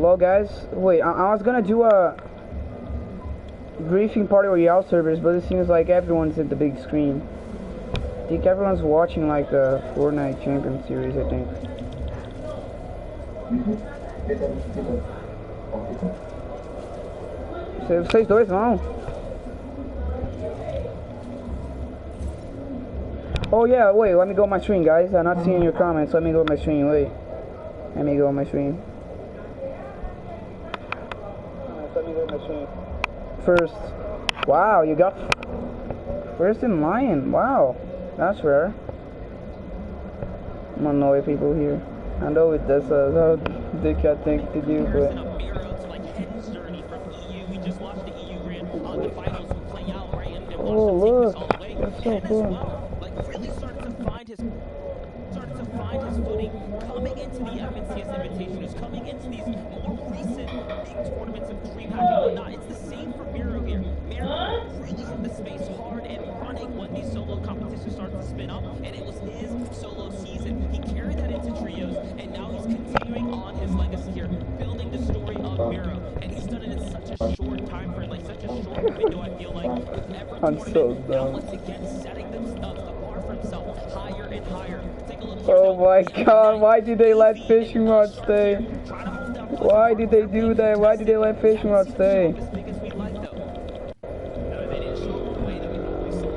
Hello guys. Wait, I was gonna do a briefing party Royale servers, but it seems like everyone's at the big screen. I think everyone's watching like the Fortnite Champion Series, I think. Vocês dois vão? Oh yeah, wait, let me go on my screen, guys. I'm not seeing your comments. Let me go on my screen, wait. Let me go on my screen. Let me go on my screen. First. Wow, you got first in line. Wow, that's rare. I'm gonna annoy people here. I know it does a dickhead thing to do, but oh look, that's so cool. Started to find his footing coming into the FNCS Invitationals, coming into these more recent big tournaments of DreamHack and whatnot. It's the same for Miro here. Miro really hit the space hard and running when these solo competitions started to spin up, and it was his solo season. He carried that into trios, and now he's continuing on his legacy here, building the story of Miro, and he's done it in such a short time frame, like such a short window. I feel like with every tournament, now once again setting the bar for himself higher and higher. Oh my god, why did they let fishing rod stay? Why did they do that? Why did they let fishing rod stay?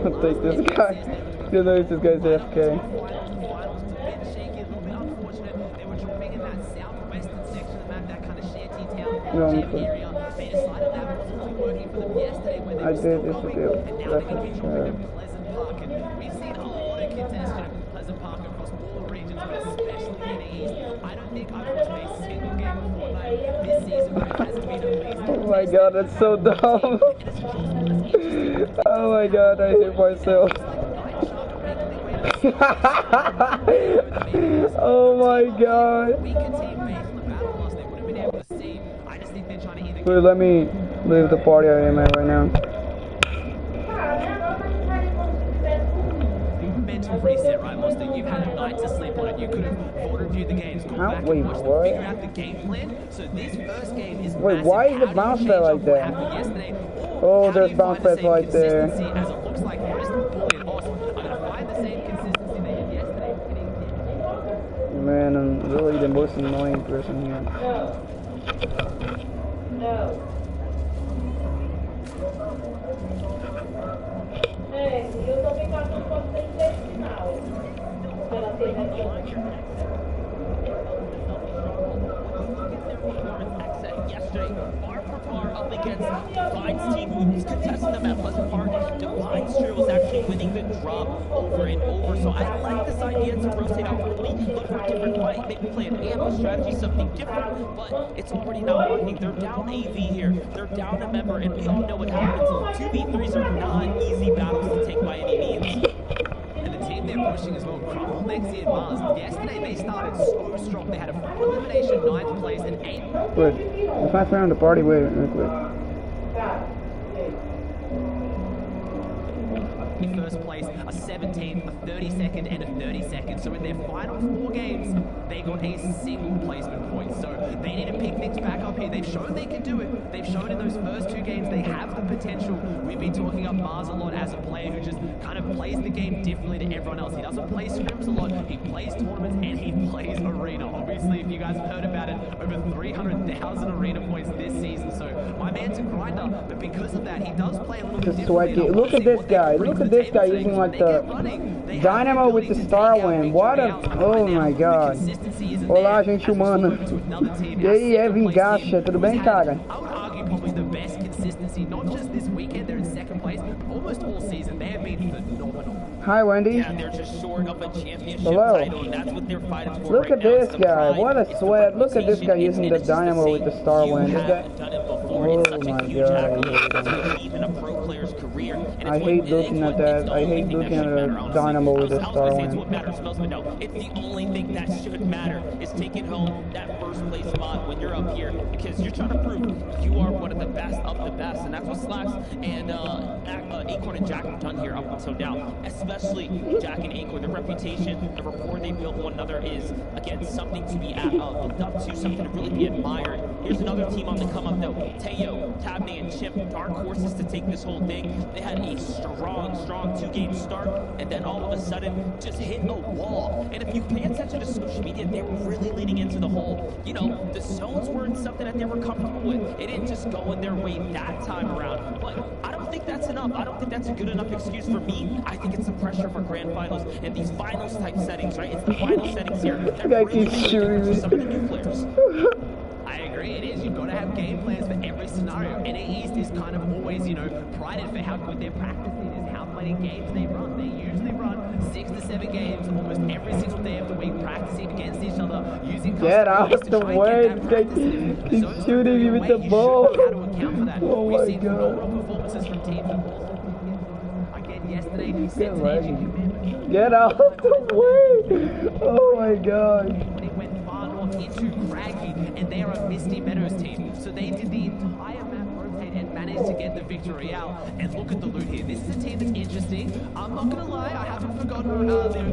I'll take this guy. I don't know if this guy's AFK. No, I did this video. Oh my god, that's so dumb. Oh my god, I hate myself. Oh my god. Wait, let me leave the party I am at right now. Mental reset, right, Monster? You've had a night to sleep on it. You could have reviewed the games, gone back and watched them, figure out the game plan. So this first game is wait, why is the bounce pad like that? Oh, there's bounce pads right there. As it looks like Bristol, Bully, and Austin are going to find the same consistency they had yesterday. Man, I'm really the most annoying person here. No. É, eu também acho que pode ser intestinal. Pela pena que yesterday, bar for bar up against Divine's team, who's contesting them at Pleasant Park. Divine's trio was actually winning the drop over and over, so I like this idea to rotate out quickly, look for a different fight, maybe play an ambush strategy, something different, but it's already not working. They're down AV here, they're down a member, and we all know what happens. 2v3s are not easy battles to take by any means. And the team they're pushing as well, Crumble, Lexi, and Mars. Yesterday they started so strong. They had a full elimination, 9th place, and 8th. Wait, if I found the party, wait real quick. First place, a 17th, a 32nd, and a 32nd. So in their final 4 games, they got a single placement point. So they need to pick things back up here. They've shown they can do it. They've shown in those first 2 games they have the potential. We've been talking up Mars a lot as a player who just kind of plays the game differently to everyone else. He doesn't play scrims a lot. He plays tournaments and he plays arena. Obviously, if you guys have heard about it, over 300,000 arena points this season. So my man's a grinder, but because of that, he does play a little bit differently. Look at this guy. Look at this guy using like the Dynamo with the Star Wind. What a... Oh my god. Olá, gente humana. E aí, Evan Gacha, tudo bem, cara? Probably the best consistency, not just this weekend, they're in 2nd place, but almost all season. They have been phenomenal. Hi, Wendy. Yeah, they're just short of a championship title, and that's what they're fighting for. Look at this guy. What a sweat. Look at this guy using the Dynamo with the Star Wind. Is that... Oh my god. I hate looking at that. I hate looking at a Dynamo with a Star Wind. It's the only thing that should matter is taking home that first place spot when you're up here, because you're trying to prove you are one of the best of the best, and that's what Slacks and Acorn and Jack have done here up until now. Especially Jack and Acorn, their reputation, the rapport they built with one another is, again, something to be looked up to, something to really be admired Here's another team on the come up though. Teo, Tabney, and Chip, dark horses to take this whole thing. They had a strong 2-game start, and then all of a sudden just hit a wall. And if you pay attention to social media, they were really leading into the hole. You know, the zones weren't something that they were comfortable with. It didn't just go in their way that time around. But I don't think that's enough. I don't think that's a good enough excuse for me. I think it's the pressure for grand finals and these finals type settings, right? It's the final settings here. They're really looking for some of the new players. I agree, it is. You've got to have game plans for every scenario. NA East is kind of always, you know, prided for how good their practice is, how many games they run. They usually run 6 to 7 games almost every single day of the week, practicing against each other, using get out the way. He's shooting me with the ball. Oh my god. Performances from teams. Again, yesterday, get out the way. Oh my god. They went far north into Craggy, and they are a Misty Meadows team. So they did the entire map rotate and managed to get the victory out. And look at the loot here. This is a team that's interesting. I'm not going to lie, I haven't forgotten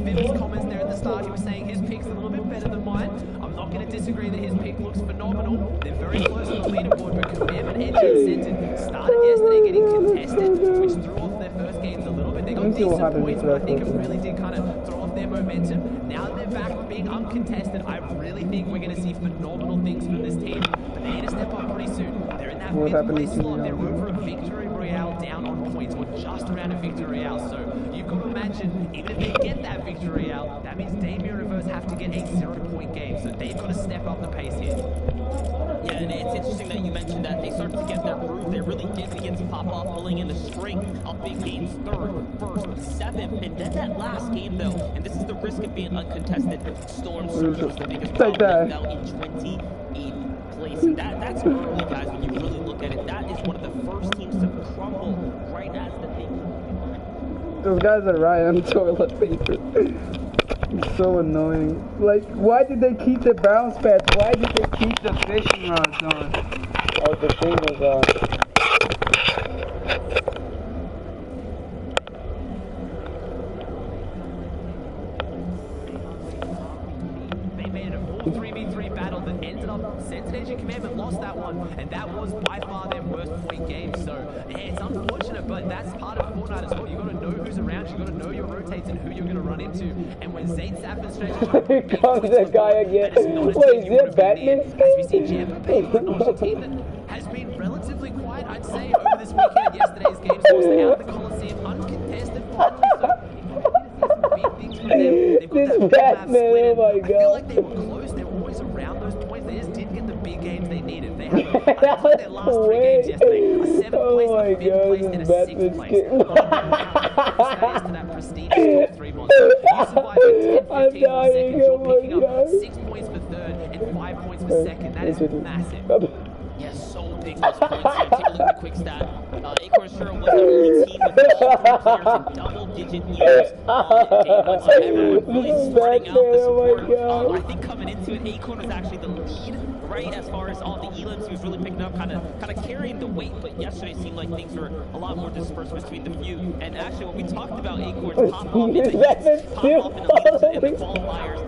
Viv's comments there at the start. He was saying his pick's a little bit better than mine. I'm not going to disagree that his pick looks phenomenal. They're very close on the leaderboard, but Commandment, Edge, and Centered started yesterday getting contested, which threw off their first games a little bit. They got decent points, but I think it really did kind of throw off their momentum. Now that they're back being uncontested, I really think we're going to see phenomenal things from this team. But they need to step up pretty soon. They're in that fifth place slot. They're over a victory royale down on points, or just around a victory royale. So you've got to imagine, even if they get that victory royale, that means Damien Reverse have to get a 0-point game. So they've got to step up the pace here. Yeah, and it's interesting that you mentioned that they started to get their groove. They really did begin to pop off, pulling in the string of big games, 3rd, 1st, 7th, and then that last game though, and this is the risk of being uncontested. Storm Surge was the biggest problem. They fell in 28th place, and that's early, guys. When you really look at it, that is one of the first teams to crumble right as the thing. Those guys are right on toilet paper. It's so annoying. Like, why did they keep the bounce pads? Why did they keep the fishing rods on? Oh, the thing was on. They made it a full 3v3 battle that ended up Sentinel Commandment lost that one, and that was by far their worst point game. So yeah, it's unfortunate, but that's part of Fortnite as well. You got to know who's around, you got to know your rotates and who you're going to run into. And when Zane Sapp and Stretch here comes that guy again. Wait, is it Batman? As we see Jam Payne, a team that has been relatively quiet, I'd say, over this weekend and yesterday's games. Was out of the Coliseum, uncontested finally. So big things from them. They've got this Batman, oh my god. I feel like they were close, they were always around those points. They just didn't get the big games they needed. They had their last 3 games yesterday. A 7th place, a 5th place, and a 6th place. To that prestigious top 3 monster. You survived with 10, 15 more seconds. You're picking up 6 points for 3rd and 5 points for 2nd. That is massive. Yes, so big those points. Take a look at the quick stat. Acorn sure was the only team with all 3 players in double-digit years. Everyone really spreading out the support. I think coming into it, Acorn was actually the lead, right, as far as all the elims. He was really picking up, kind of carrying the weight. But yesterday seemed like things were a lot more dispersed between the few. And actually, when we talked about Acorn's pop off in the heats, pop off in the leads and the qualifiers,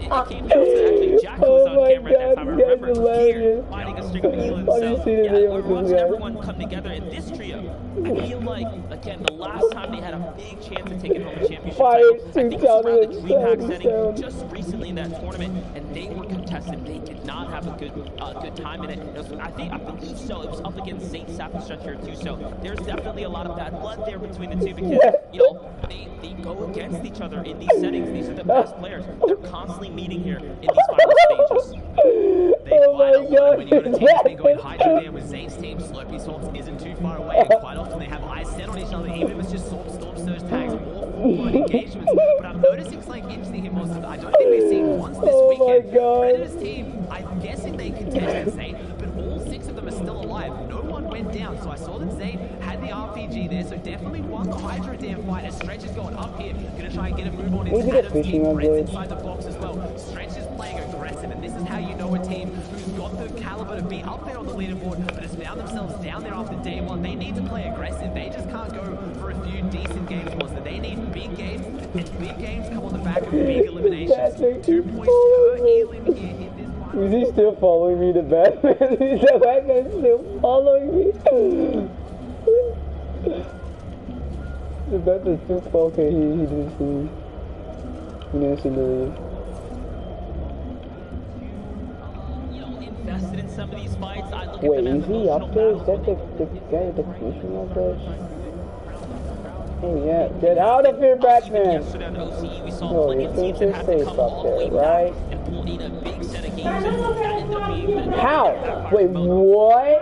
it came down to actually Jack who was on camera at that time. I remember here finding a string of elims. So yeah, we're watching everyone come together in this trio. I feel like, again, the last time they had a big chance of taking home a championship title, I think it was around the DreamHack setting just recently in that tournament, and they were contested. They did not have a good time in it. I believe so. It was up against Saint Sapp and Stretch here too. So there's definitely a lot of bad blood there between the two because they go against each other in these settings. These are the best players. They're constantly meeting here in these final stages. Oh my god. When you got a team that's been going Hydro there with Zane's team, Slurpee Swaps isn't too far away, and quite often they have eyes set on each other, even if it's just Storm Surge tags or full-blown engagements. But I'm noticing something interesting here, Monster. I don't think we've seen once this weekend. Predator's team, I'm guessing they contested Zane, but all 6 of them are still alive. No one went down, so I saw that Zane had the RPG there, so definitely won the Hydro Dam fight as Stretch is going up here, gonna try and get a move on into Adam's team. Brett's inside the box as well. Stretch is playing aggressive, and this is how you know a team who's got the caliber to be up there on the leaderboard, but has found themselves down there after day 1. They need to play aggressive. They just can't go for a few decent games, Monster. They need big games, and big games come on the back of big eliminations. 2 points per elim here in this fight. Is he still following me, the Batman? Is the Batman still following me? The Batman's still following. He didn't see me. He didn't see me leave. Invested in some of these fights. I look Wait, at them is as he up there? Is that the guy with the fusion up there? Hey, yeah, get out of here, Batman! No, you think you're safe up there, right? How? Wait, what?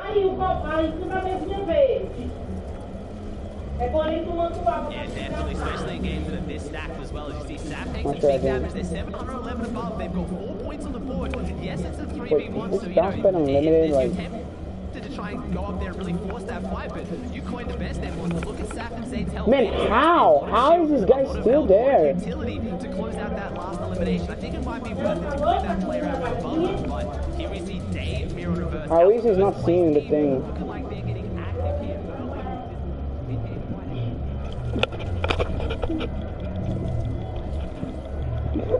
Yeah, definitely, especially in games that are this stacked as well. As you see, Sap takes some big damage. They're 711 above. They've got 4 points on the board. Yes, it's a 3v1, so you know, unlimited, like... to try and go up there and really force that fight, but you coined the best there, boys. Look at Sap and Zayd's health. Man, how? How is this guy still there? Utility to close out that last elimination. I think it might be worth it to clear that player out with above, but here we see Dave mirror reverse. At least he's not seeing the thing. Looking like they're getting active here.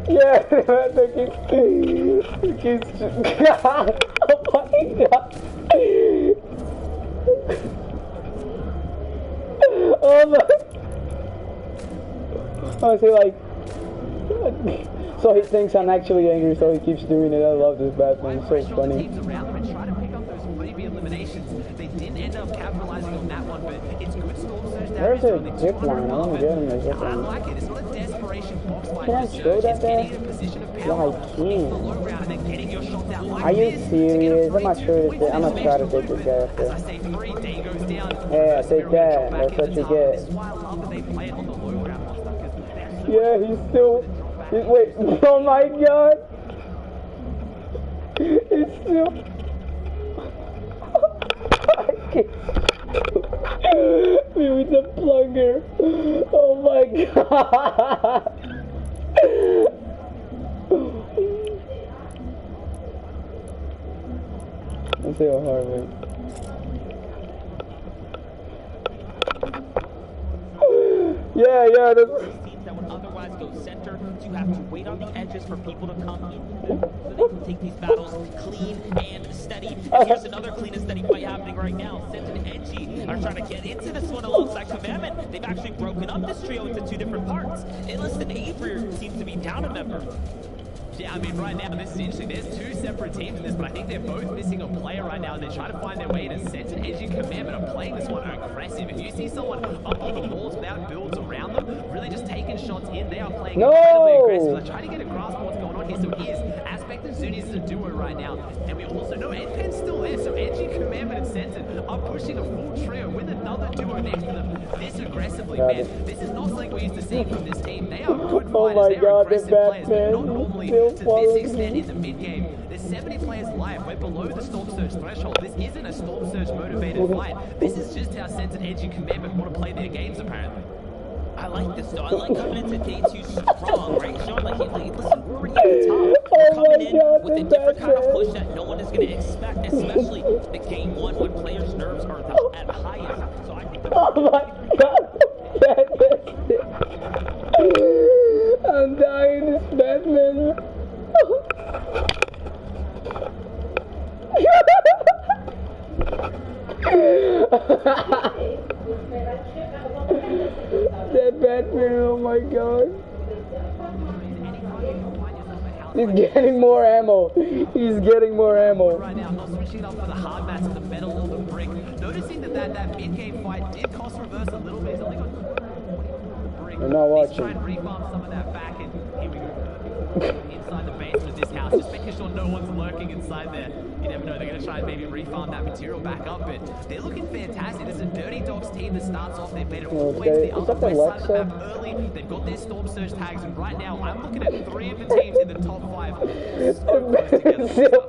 Yeah, the kids. Oh my god. Oh my. Oh, so like. So he thinks I'm actually angry, so he keeps doing it. I love this Batman. It's so funny. They didn't end up capitalizing on that one, but it's good storm surge damage. There's a zip line. I want to get him a zip I line. like it. It's not a desperation box fight. Can I throw that there? Yeah, Yeah, I can. Are you serious? I'm not sure if I'm not trying to take this guy up there. Yeah, take that. That's what you get. Yeah, he's still. Wait, oh my god! He's still. Me with the plugger. Oh my god! Let's see how hard it is. Yeah, that's. That would otherwise go center, so you have to wait on the edges for people to come in so they can take these battles clean and steady. And here's another clean and steady fight happening right now. Sent and Edgy are trying to get into this one alongside Commandment. They've actually broken up this trio into 2 different parts. Endless and Avery seems to be down a member. Yeah, I mean, right now, this is interesting. There's 2 separate teams in this, but I think they're both missing a player right now. They're trying to find their way to Sense and Edgy Commandment are playing this one aggressive. If you see someone up on the walls without builds around them, really just taking shots in, they are playing incredibly aggressive. They're trying to get a grasp of what's going on here. So it is Aspect and Zuni's is a duo right now. And we also know Edpen's still there, so Edgy Commandment and Sense are pushing a full trio with another duo next to them this aggressively. Man, this is not something we used to see from this team. They are good fighters. They are aggressive players, but not normally to this extent in the mid-game. There's 70 players live. We're below the Storm Surge threshold. This isn't a Storm Surge motivated fight. This is just how Sense and Edgy Commandment want to play their games, apparently. I like this though. I like coming into day 2 strong, right? Showing like, hey, listen, we're already at the top. We're coming in with a different kind of push that no one is going to expect, especially the game 1 when players' nerves are at highest. So I think oh my god! I'm dying, this Batman. That Batman, oh my god. He's getting more ammo. He's getting more ammo. Right now, not switching up for the hard mats and the metal or the brick. Noticing that mid-game fight did cost reverse a little bit. He's only got brick. We're not watching. He's trying to refarm some of that back, and here we go. Inside the basement of this house, just making sure no one's lurking inside there. You never know, they're going to try and maybe refarm that material back up, but they're looking fantastic. This is a Dirty Dogs team that starts off. They've made it all the way to the upper west side of the map early. They've got their Storm Surge tags, and right now, I'm looking at 3 of the teams in the top 5. So close together.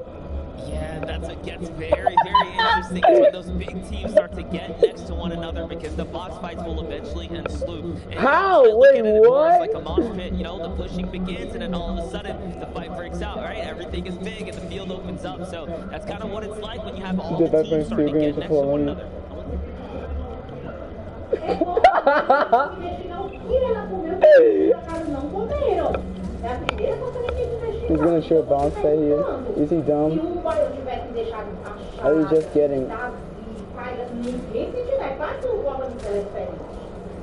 Yeah, that's what gets very, very interesting. It's when those big teams start to get next to one another because the box fights will eventually ensue. And how? Wait, what? It's like a mosh pit, you know, the pushing begins and then all of a sudden the fight breaks out, right? Everything is big and the field opens up. So that's kind of what it's like when you have all the teams starting to get next to one another. He's gonna show a bounce pad here. Is he dumb? Or is he just getting?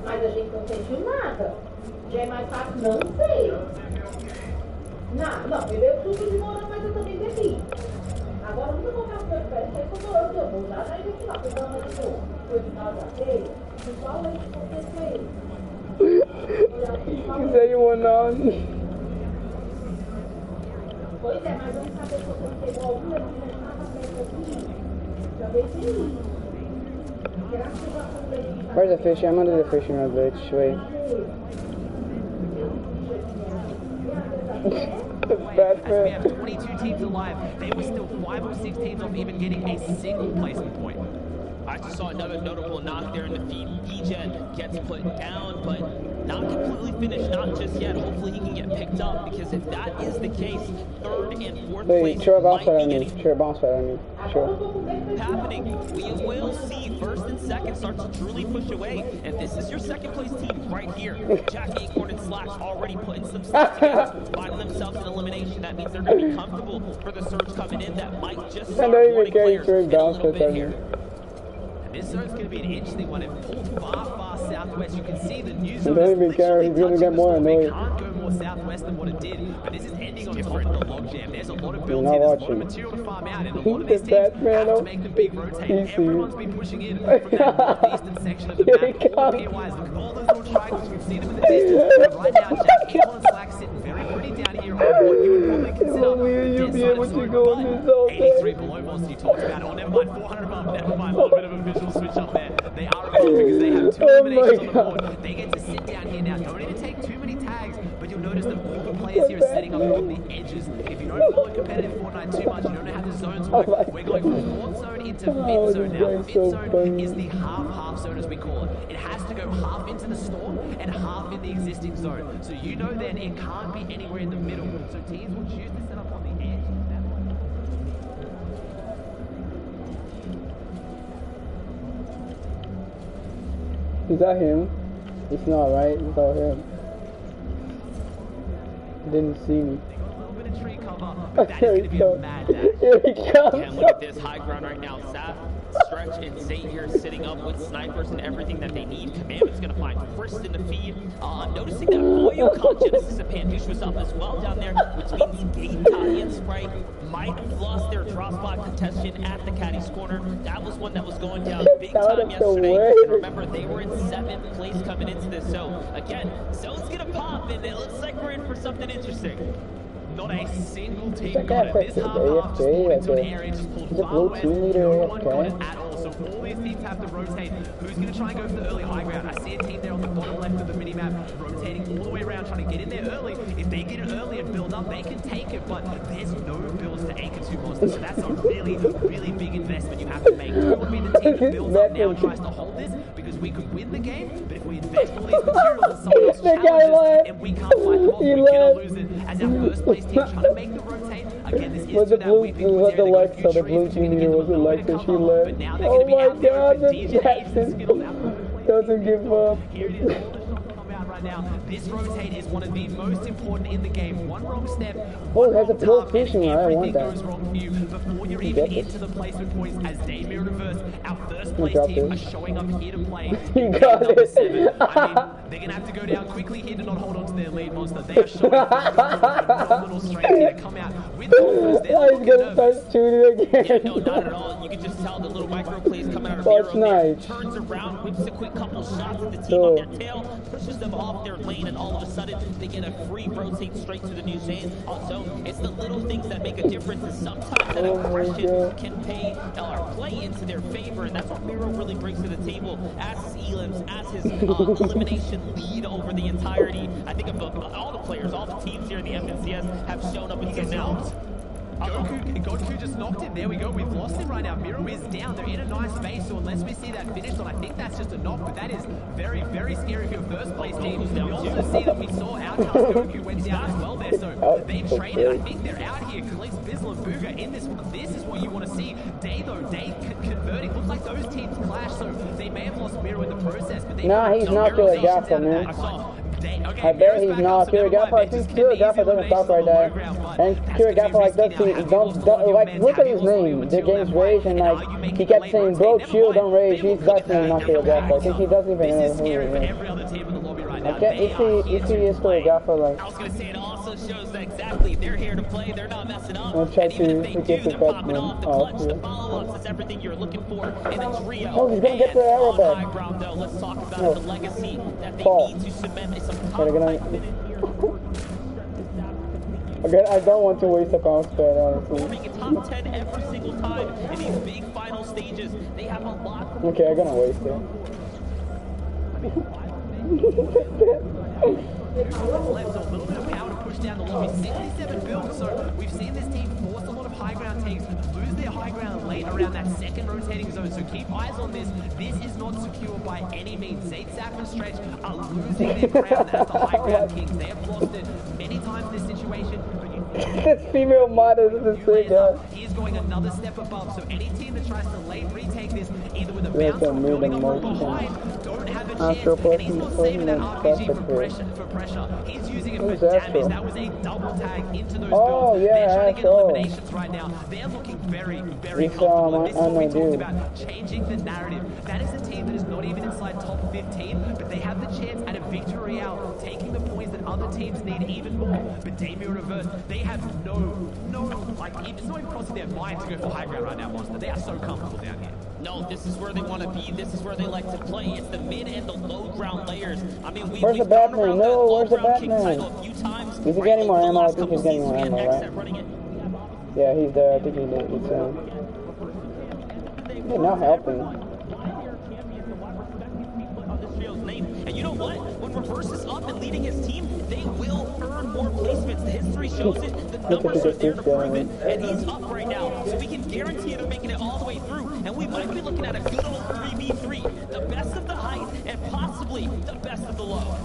Mas a gente não sentiu nada. Já é mais fácil não sei. Não, bebeu suco de morango, mas eu também bebi. Agora não vou colocar o meu pé, não sei como eu vou usar, já investi lá, porque eu não foi de final da ceia, qual é que aconteceu? You say you want on? Pois é, mas vamos saber se você não pegou alguma, não tem nada perto aqui. Talvez sim. Where's the fish? I'm under the fishing rod, bitch. Wait. As we have 22 teams alive, they were still 5 or 6 teams off even getting a single placement point. I just saw another notable knock there in the feed. Egen gets put down, but not completely finished, not just yet. Hopefully he can get picked up, because if that is the case, third and fourth place Wait, sure bounce pad might on be me. getting Sure bounce pad on me. Sure. happening. We will see first and second start to truly push away, and this is your second place team right here. Jack Acorn and Slash already putting some stuff together, finding themselves in elimination. That means they're going to be comfortable for the surge coming in. That might just start warning players in a little bit here. This zone's going to be an interesting one. It pulled far southwest. You can see the new I zone don't even care. He's going to get more annoyed. It can't go more southwest than what it did, but this is ending on top of the logjam. There's a lot of builds You're here. not There's a lot of watching. material to farm out, and a lot of these Look teams at that, man. have to make the big rotate. Easy. Everyone's been pushing in from that northeastern section of the Here map. he All comes. pairwise. Look at all those little triangles. You can see them in the distance. But right now, Jack Acorn and Slack sitting very pretty down here on what you would probably consider Will you dead be side able of to zone. go on But this all 83 day? below monster you talked about. Oh, never mind. 400 above. Never mind. A little bit of a visual switch up there. They are above because they have 2 Oh eliminations my on the board. They get to sit down here now. Don't need to take too many tags, but you'll notice that all the players here are setting up on the edges. If you don't follow competitive Fortnite too much, you don't know how the zones work. Oh my We're going from fourth zone into fifth Oh, zone this now. guy's Fifth so zone funny. is the half zone as we call it. It has to go half into the storm and half in the existing zone. So you know then it can't be anywhere in the middle. So teams will choose to set up on the edge. Is that him? It's not, right? It's all him. He didn't see me. They got a little bit of tree cover, but that is going to be a mad dash. Here he comes. And look at this high ground right now. Saf, Stretch, and Zay here sitting up with snipers and everything that they need. Commandment's going to find Chris in the feed. Noticing that Boyukan, Genesis, and Pandush was up as well down there, which means Gate, Tati, and Sprite might have lost their drop spot contention at the Caddy's corner. That was one that was going down big time yesterday. And remember, they were in 7th place coming into this. So, again, zone's going to pop, and it looks like we're in for something interesting. Not a single team Check got out it. This the half just pulled into an AFK, area, just pulled the far blue west. team leader No one got AFK. it at all. So all these teams have to rotate. Who's going to try and go for the early high ground? I see a team there on the bottom left of the minimap rotating all the way around, trying to get in there early. If they get it early and build up, they can take it, but there's no builds to anchor two monsters. So that's a really big investment you have to make. Do you want to be the team that builds up now and tries to hold this? Because we could win the game, but if we invest all these materials and someone else The guy challenges left. and we can't fight them off, He we're going left. to lose it. As our first place team trying to make the rotate, again, this is Was the to that blue, weeping was the area. They got a few Alexa, the trees blue between team to leader give was them a little bit Alexa, of she cover, left. but now they're Oh going to be my out there god, open. this DJ Jackson Ace is skilled out. doesn't give up. Here it is, all the shots come out right now. This rotate is one of the most important in the game. One wrong step, one that's a wrong blue tap, fishing and rod. I want everything that. goes wrong for you before you're You even get this. into the placement points. As they mirror reverse, our first me place drop team are this. showing up here to play. He in got number it. 7. I mean, they're going to have to go down quickly here to not hold on to their lead monster. They are showing phenomenal strength here to come out with confidence. They're Oh, he's looking gonna nervous. start shooting Yeah, again. no, not at all. You can just tell the little micro plays coming out of Fortnite. Miro there. Turns around, whips a quick couple shots at the team on their tail, pushes them off their lane, and all of a sudden they get a free rotate straight to the new zone. So it's the little things that make a difference, and sometimes that aggression can pay or play into their favor, and that's what Miro really brings to the table as his elims, as his elimination lead over the entirety. I think of all the players, all the teams here in the FNCS have shown up until now. Goku just knocked him. There we go. We've lost him right now. Miro is down. They're in a nice space, so unless we see that finish line, I think that's just a knock, but that is very scary for your first place team. We also see that we saw Outcast Goku went down as well there, so they've traded. I think they're out here. Khalid, Bizzle, and Booga in this one. This is what you want to see. Day converting. Looks like those teams clash, so they may have lost Miro in the process, but they Nah, he's not Miro's Killer Gaffer, out of man. that. Okay, I bet Miro's he's back not up, so Killer never mind. Gaffer. I They think just Killer get an Gaffer easy doesn't stop elimination right on the low there. ground, but And secure a gap like that, don't like look at his name. The game's Rage, and like he kept saying, "Bro, chill, don't rage." He's definitely not a gaffer. I think he doesn't even know who he is. Okay, if he is still a gaffer, like. I was gonna say it also shows that exactly they're here to play. They're not messing up. I'll try and even if to they get do, the they're popping Batman off the off clutch, here. the follow-ups. It's everything you're looking for in a trio. Oh, he's gonna get the arrow on back. high ground, though, let's talk about No. the legacy that they Paul. need to cement. Some They're gonna- top in here. Okay, I don't want to waste a bounce pad, honestly. Performing a top 10 every single time in these big final stages. They have a lot. Okay, I'm gonna waste it. Left, so a little bit of power to push down the lobby. 67 builds, so we've seen this team force a lot of high ground takes, lose their high ground late around that second rotating zone. So keep eyes on this. This is not secure by any means. Zayd, Saf, and Stretch are losing their ground as the high ground kings. They have lost it many times in this situation. This female mod is the same guy. He is going another step above. So any team that tries to late retake this, either with a They bounce have or to move building them up from more. behind, don't have a chance. Astro And he's not saving that RPG Poison, for pressure. He's using it for Who's damage. Astro? That was a double tag into those Oh, builds. yeah, They're trying to get Astro. eliminations right now. They're looking very, very We saw comfortable. And this is what we I talked do. about, changing the narrative. That is a team that is not even inside top 15, but they have the chance at a victory out, taking the points that other teams need even more. But Damien Reverse, they have no, like, it's not even crossing their mind to go for high ground right now, Monster. They are so comfortable down here. No, this is where they want to be. This is where they like to play. It's the mid and the low ground layers. I mean, Where's the we've gone Batman? around No, that low where's the ground king Batman? title a few times. Is he getting more over the ammo? I last think couple he's getting more seasons. We ammo, had right? Xset running it. Yeah, he's there. I think he's They're not helping. And you know what? When Reverse is up and leading his team, they will earn more placements. The history shows it. The numbers are there to prove it. And he's up right now. So we can guarantee they're making it all the way through. And we might be looking at a good old 3v3. The best of the height and possibly the best of the low.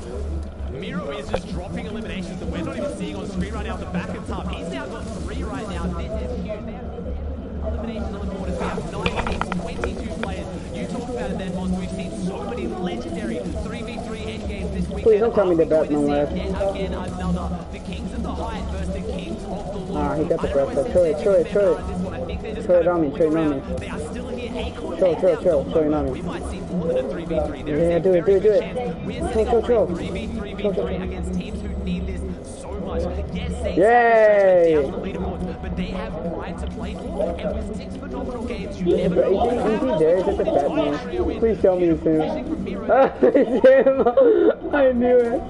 Miro is just dropping eliminations that we're not even seeing on screen right now at the back and top. He's now got 3 right now. This is huge. They have eliminations on the board as we have 19, 22 players. You talked about it then, Monster. We've seen so many legendary 3v3 end games this weekend. Please don't tell me the Batman left. Yet again, another. The Kings of the Height versus the Kings of the Low. Ah, he got the I don't know pressure. if Throw it, Sensei throw it, is throw it. better on this one. I think they're just Throw it kind of on me, moving throw it on around. me. They are still in here. Acorn Throw, and throw, now throw, Solo. throw it on me. We might see more than a 3v3. There Yeah, is a do it, very do it, good do it. chance we're Throw, setting up throw, for a throw. 3v3 against teams who need this so much. Yes, they Yay! down the leaderboard, but they have pride to play for, and with 6 phenomenal games, you never But know. is he there? Is it the Batman? Please tell me it's him. It's him! I knew it.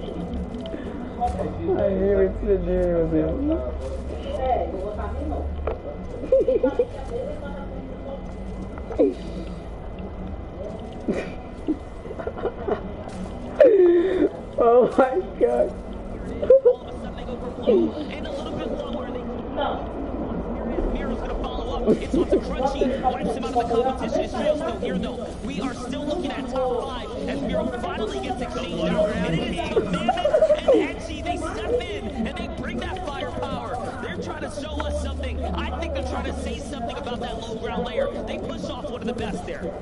I knew it. I knew it was him. Oh my god. All of a sudden they go for blue and a little bit lower. Miro's gonna follow up. It's on to Crunchy. Wipes him out of the competition. His trail's still here though. We are still looking at top 5 as Miro finally gets exchanged out. And it is to Mammoth and Edgy. They step in and they bring that firepower. They're trying to show us something. I think they're trying to say something about that low ground layer. They push off one of the best there.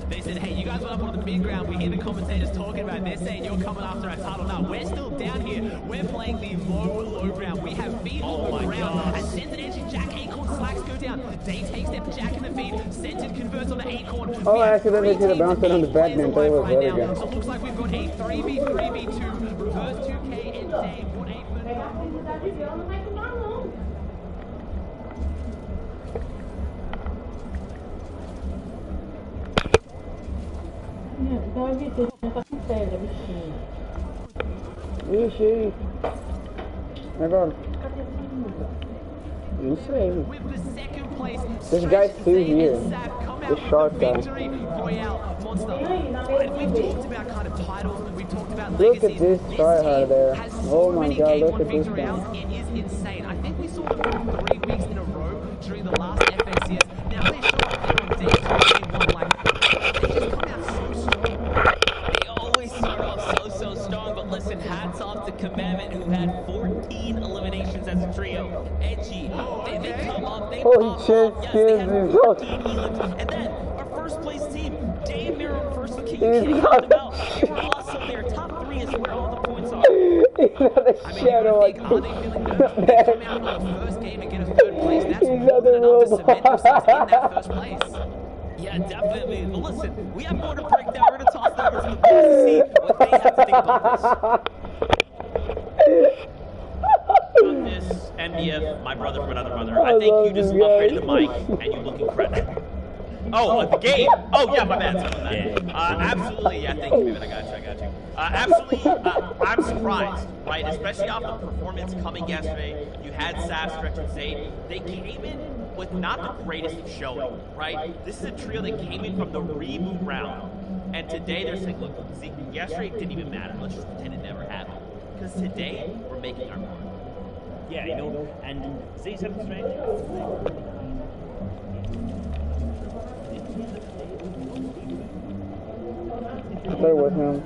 They said, hey, you guys went up on the mid ground. We hear the commentators talking about it. They're saying you're coming after our title. Now, we're still down here. We're playing the low ground. We have feet on the ground. As Scented Edge, Jack, Acorn, Slacks go down. They take step, Jack in the feed. Scented converts on the Acorn. Oh, I accidentally hit a bounce on the Batman. That was very now. good. So it looks like we've got a 3v3v2. Reverse 2K and Dave. What a Então eu evitei de tá com pedra, bichinho. Ixi. Agora. Não sei. This guy's still here. The shark guy. Royale, Monster. We've talked about kind of titles. We've talked about Look legacies. at this tryhard there. Has Oh so my many god, game look one at this victory one. rounds. It is insane. I think we saw them 3 weeks in a row during the last FACS. Now they show up here on day 2 and 1 like they just come out so strong. They always start off so strong, but listen, hats off to Commandment, who had 14 eliminations as a trio. Edgy, they come up, they Oh, pop he off, yes, they had changed 14 elims. And then, our first place team, Dave Miro versus King. You He's can't not- count them out. They were also there. Top 3 is where all the points are. He The I mean, shadow. are they feeling nervous? They come out on the first game and get a third place. That's He's more on the than enough to robot. cement themselves in that first place. Yeah, definitely. Well, listen, we have more to break down. We're going to toss it over to the boys to see what they have to think about this. This, MDF, my brother from another mother. I think you just upgraded the mic and you look incredible. Oh, the game. Oh, yeah, my bad. Absolutely. Yeah, thank you, Vivian. I got you. Absolutely, I'm surprised, right? Especially off the performance coming yesterday. You had Sav, Stretch, and Zay. They came in with not the greatest showing, right? This is a trio that came in from the reboot round. And today they're saying, look, yesterday it didn't even matter. Let's just pretend it never happened. Because today, we're making our mark. Yeah, you know, and Zay's having strength. There was him.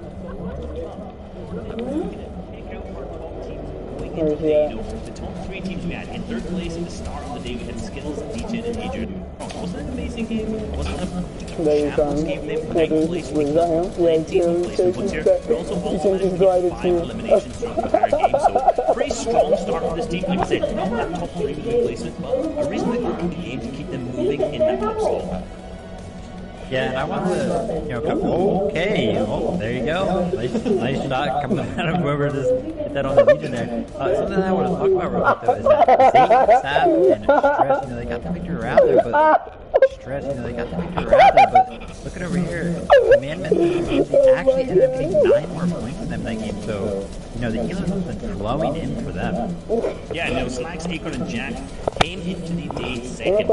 The top three teams we had in third place at the start of the day, we had Skills, DJ, and Adrian. Wasn't it an amazing game? Wasn't it a shambles game? They were ninth place. We got plenty of placement here. We also managed to get 5 eliminations throughout the entire game, so pretty strong start for this team. Like I said, not that top 3 placement, but a reasonably good game to keep them moving in that top slot. Yeah, and I want to, come, okay, oh, there you go. Nice shot coming out of whoever just hit that on the Legion there. Something I want to talk about real quick though is that Zay, Sav, and Stress, they got the victory around there, but Stress, they got the victory around there, but look at over here, Commandment, they actually ended up getting 9 more points in them that game, so, the healers have been flowing in for them. Yeah, Slacks, Acorn, and Jack came into the day second.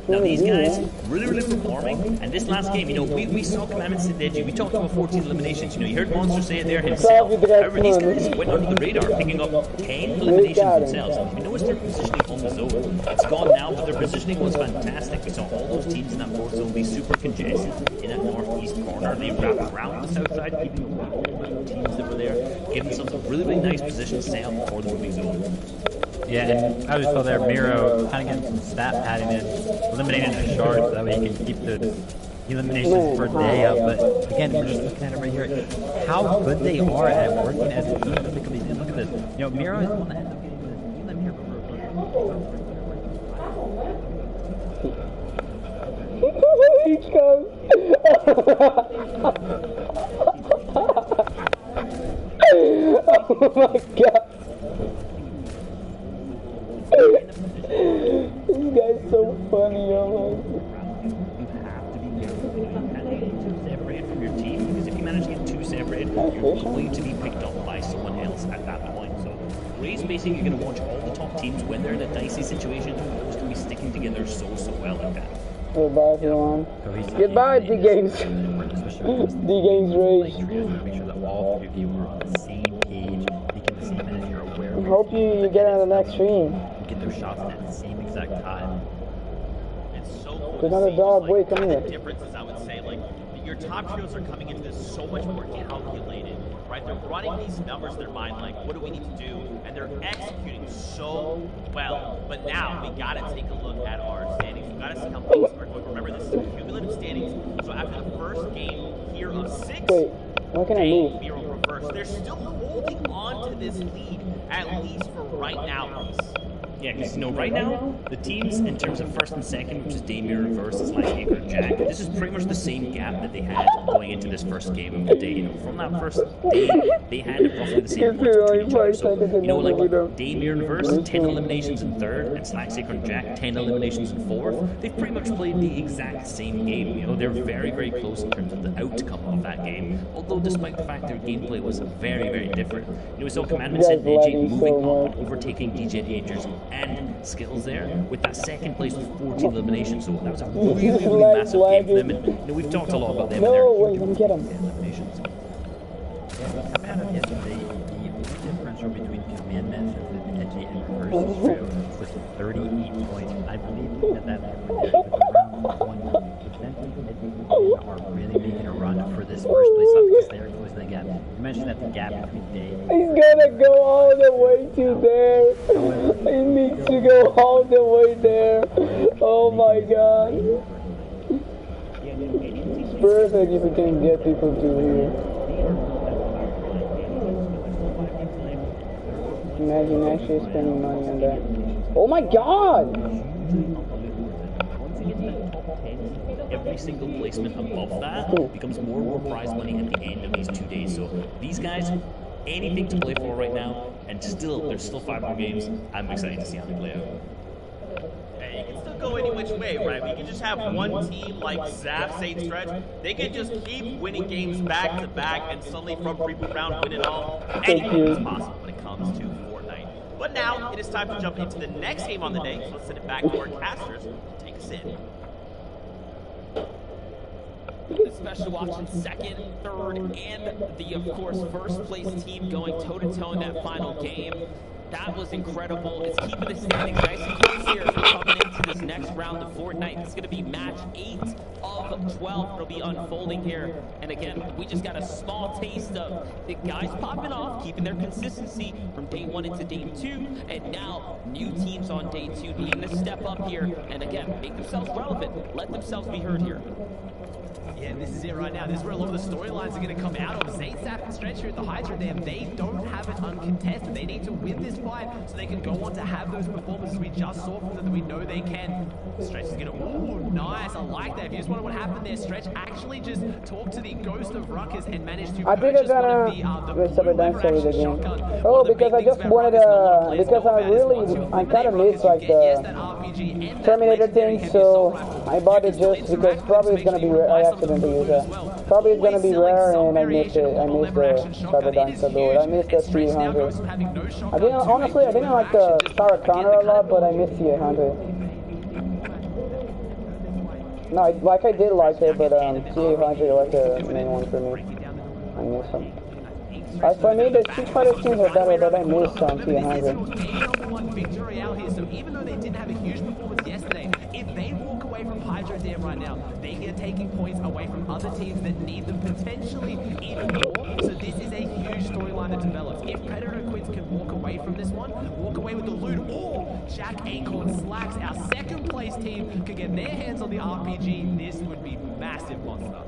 Now these guys really performing, and this last game, we saw Commandment sit edgy. We talked about 14 eliminations. You heard Monster say it there himself. However, these guys went under the radar, picking up 10 eliminations themselves. We know it's their positioning on the zone. It's gone now, but their positioning was fantastic. We saw all those teams in that fourth zone be super congested in that northeast corner. They wrapped around the south side, keeping all the teams that were there, giving themselves a really nice position set up for the moving zone. Yeah, and I just saw there Miro kind of getting some stat padding in, eliminating the shards so that way he can keep the eliminations per day up. But again, we're just looking at it right here. How good they are at working as a team to pick up these in. Look at this. Miro is the one that ends up getting this. You let Miro He goes. Oh my god. This guy's so funny, You have to be careful. You can't get too separated from your team, because if you manage to get too separated, you're going to be picked up by someone else at that point. So Ray's basically you're going to watch all the top teams when they're in a dicey situation. They're just going to be sticking together so well like that. Goodbye, everyone. Goodbye, D-Games. D-Games Rage. Make sure that all 3 of you are on the same page, thinking the same as you're aware of. Hope you get on the next stream. Get those shots in at the same exact time. It's so cool. There's another dog. Wait, come here. The difference is, I would say, your top trios are coming into this so much more calculated, right? They're running these numbers in their mind, like, what do we need to do? And they're executing so well. But now, we got to take a look at our standings. We got to see how things are going. Remember, this is cumulative standings. So after the first game here of 6, wait, how can I move? Miro reverse. They're still holding on to this lead, at least for right now, Reese. Yeah, because right now, the teams in terms of first and second, which is Damir versus Acorn and Jack, this is pretty much the same gap that they had going into this first game of the day. From that first day, they had roughly the same points between each other. So, Damir and Verse, 10 eliminations in third, and Acorn and Jack, 10 eliminations in fourth. They've pretty much played the exact same game. They're very close in terms of the outcome of that game. Although, despite the fact their gameplay was very different. We saw Commandment set AJ moving up, overtaking DJ and Adrian's and Skills there with that second place with 14 eliminations. So that was a really massive game for them. And we've talked a lot about them. No, wait, let me get him. Eliminations. Coming out of yesterday, the differential between Commandment and Edgy and Reverse Trio was 38 points. I believe that with around 1%. Are really making a run for this first place up because they're closing the gap. You mentioned that the gap between day. He's gonna go all the way to there. He needs to go all the way there. Oh my god. It's perfect if we can get people to here. imagine actually spending money on that. Oh my god! Once you get to that top 10, every single placement above that becomes more and more prize money at the end of these 2 days. So these guys, anything to play for right now, and still, there's still 5 more games. I'm excited to see how they play out. You can still go any which way, right? We can just have one team like Zap, Saint Stretch. They can just keep winning games back to back and suddenly from previous round win it all. Anything is possible when it comes to Fortnite. But now it is time to jump into the next game on the day. So let's send it back to our casters to take us in. The special option second, third, and the, of course, first place team going toe-to-toe in that final game. That was incredible. It's keeping the standings nice and close here as we're coming into this next round of Fortnite. It's going to be match 8 of 12. It'll be unfolding here. And again, we just got a small taste of the guys popping off, keeping their consistency from day 1 into day 2. And now, new teams on day 2 needing to step up here. And again, make themselves relevant. Let themselves be heard here. Yeah, this is it right now. This is where a lot of the storylines are going to come out of. Zayn, Zap, and Stretch here at the Hydra Dam. They don't have it uncontested. They need to win this fight so they can go on to have those performances we just saw from them that we know they can. Stretch is going to... Ooh, nice. I like that. If you just wonder what happened there, Stretch actually just talked to the ghost of Ruckus and managed to purchase one of the blue lever action shotgun. Oh, because I just wanted because I kind of missed like the Terminator thing, so I bought it just because probably it's going to be rare. I accidentally used that. Probably it's going to be rare and I missed it. I missed the Cyberdyne Salute. I missed the 300. Honestly, I didn't like the Sarah Connor a lot, but I missed the 800. No, I did like it, but T800 was the main one for me. I missed them. For me, the Street Fighter teams are better, but I missed T800. Victory Royale here, so even though they didn't have a huge performance yesterday, if they walk away from Hydro Dam right now, they are taking points away from other teams that need them potentially even more. So this is a huge storyline that develops. If Predator Quids can walk away from this one, walk away with the loot, or Jack Acorn Slacks, our second place team, can get their hands on the RPG, this would be massive monster.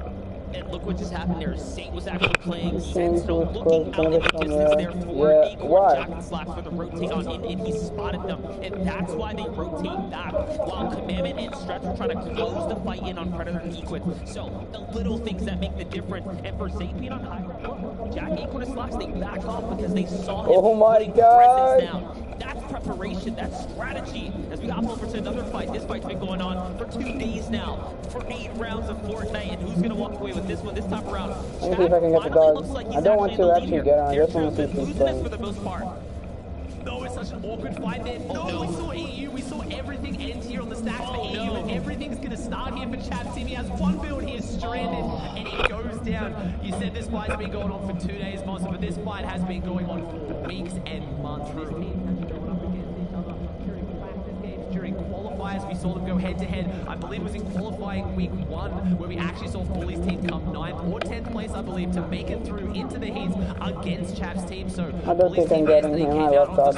And look what just happened there. Saint was actually playing Sentinel, looking out in the distance there for Acorn, Jack and Slacks for the rotate on in, and he spotted them. And that's why they rotate back, while Commandment and Stretch were trying to close the fight in on Predator and Equid. So, the little things that make the difference. And for Saint being on high ground, Jack, Acorn, and Slacks, they back off because they saw him putting presence down. That's preparation, that's strategy. As we hop over to another fight, this fight's been going on for 2 days now, for 8 rounds of Fortnite, and who's going to walk away with this one this time around? Let me see if I can get the dog. I don't want to actually get on. I just want to see who's this for the most part? No, it's such an awkward fight there. No, we saw EU, we saw everything end here on the stacks for EU, and everything's going to start here for Chaps Team. He has one build here stranded, and he goes down. You said this fight's been going on for 2 days, Monster, but this fight has been going on for weeks and months. This team has been going up against each other during practice games, during qualifiers. We saw them go head-to-head. I believe it was in qualifying week 1, where we actually saw Bully's team come 9th or 10th place, I believe, to make it through into the heats against Chaps Team. So I don't think I'm getting him. I love Dodger.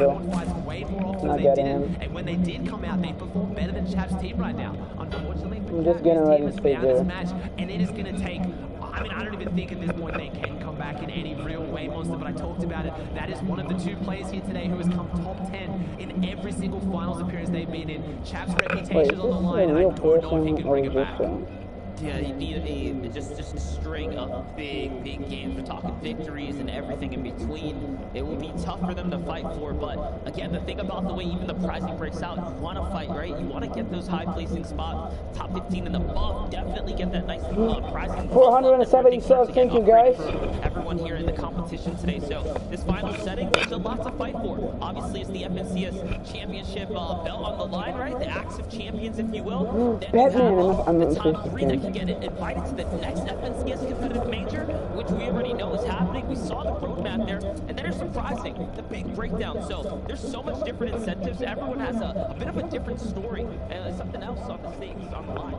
Way more often than they didn't, and when they did come out, they performed better than Chaps Team right now. Unfortunately, I'm just getting ready to stay there. Match, and it is going to take. I mean, I don't even think at this point they can come back in any real way, Monster, but I talked about it. That is one of the 2 players here today who has come top 10 in every single finals appearance they've been in. Chaps' reputation on the line, and I don't know if he can bring it back. Yeah, you need just a string of big games. We're talking victories and everything in between. It will be tough for them to fight for, but again, the thing about the way even the pricing breaks out, you want to fight, right? You want to get those high placing spots, top 15 and above, definitely get that nice pricing. 470 subs, thank you guys. Everyone here in the competition today. So this final setting, there's a lot to fight for. Obviously, it's the FNCS Championship belt on the line, right? The active champions, if you will. Then the top 3 that can get invited to the next FNCS competitive major, which we already know is happening. We saw the roadmap there, and then there's surprising, the big breakdown. So there's so much different incentives. Everyone has a bit of a different story, and something else on the stakes on the line.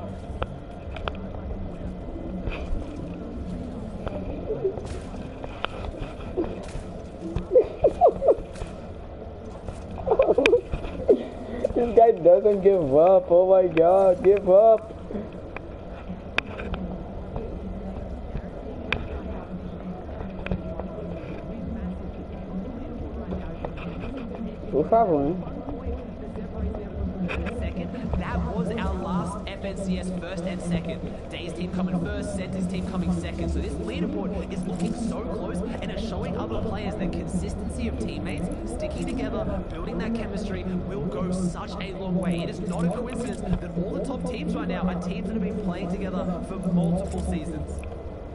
This guy doesn't give up. Oh my god, give up. Por favor, hein? Second. That was our last FNCS first and second. Day's team coming first, Center's team coming second. So this leaderboard is looking so close, and it's showing other players that consistency of teammates sticking together, building that chemistry will go such a long way. It is not a coincidence that all the top teams right now are teams that have been playing together for multiple seasons.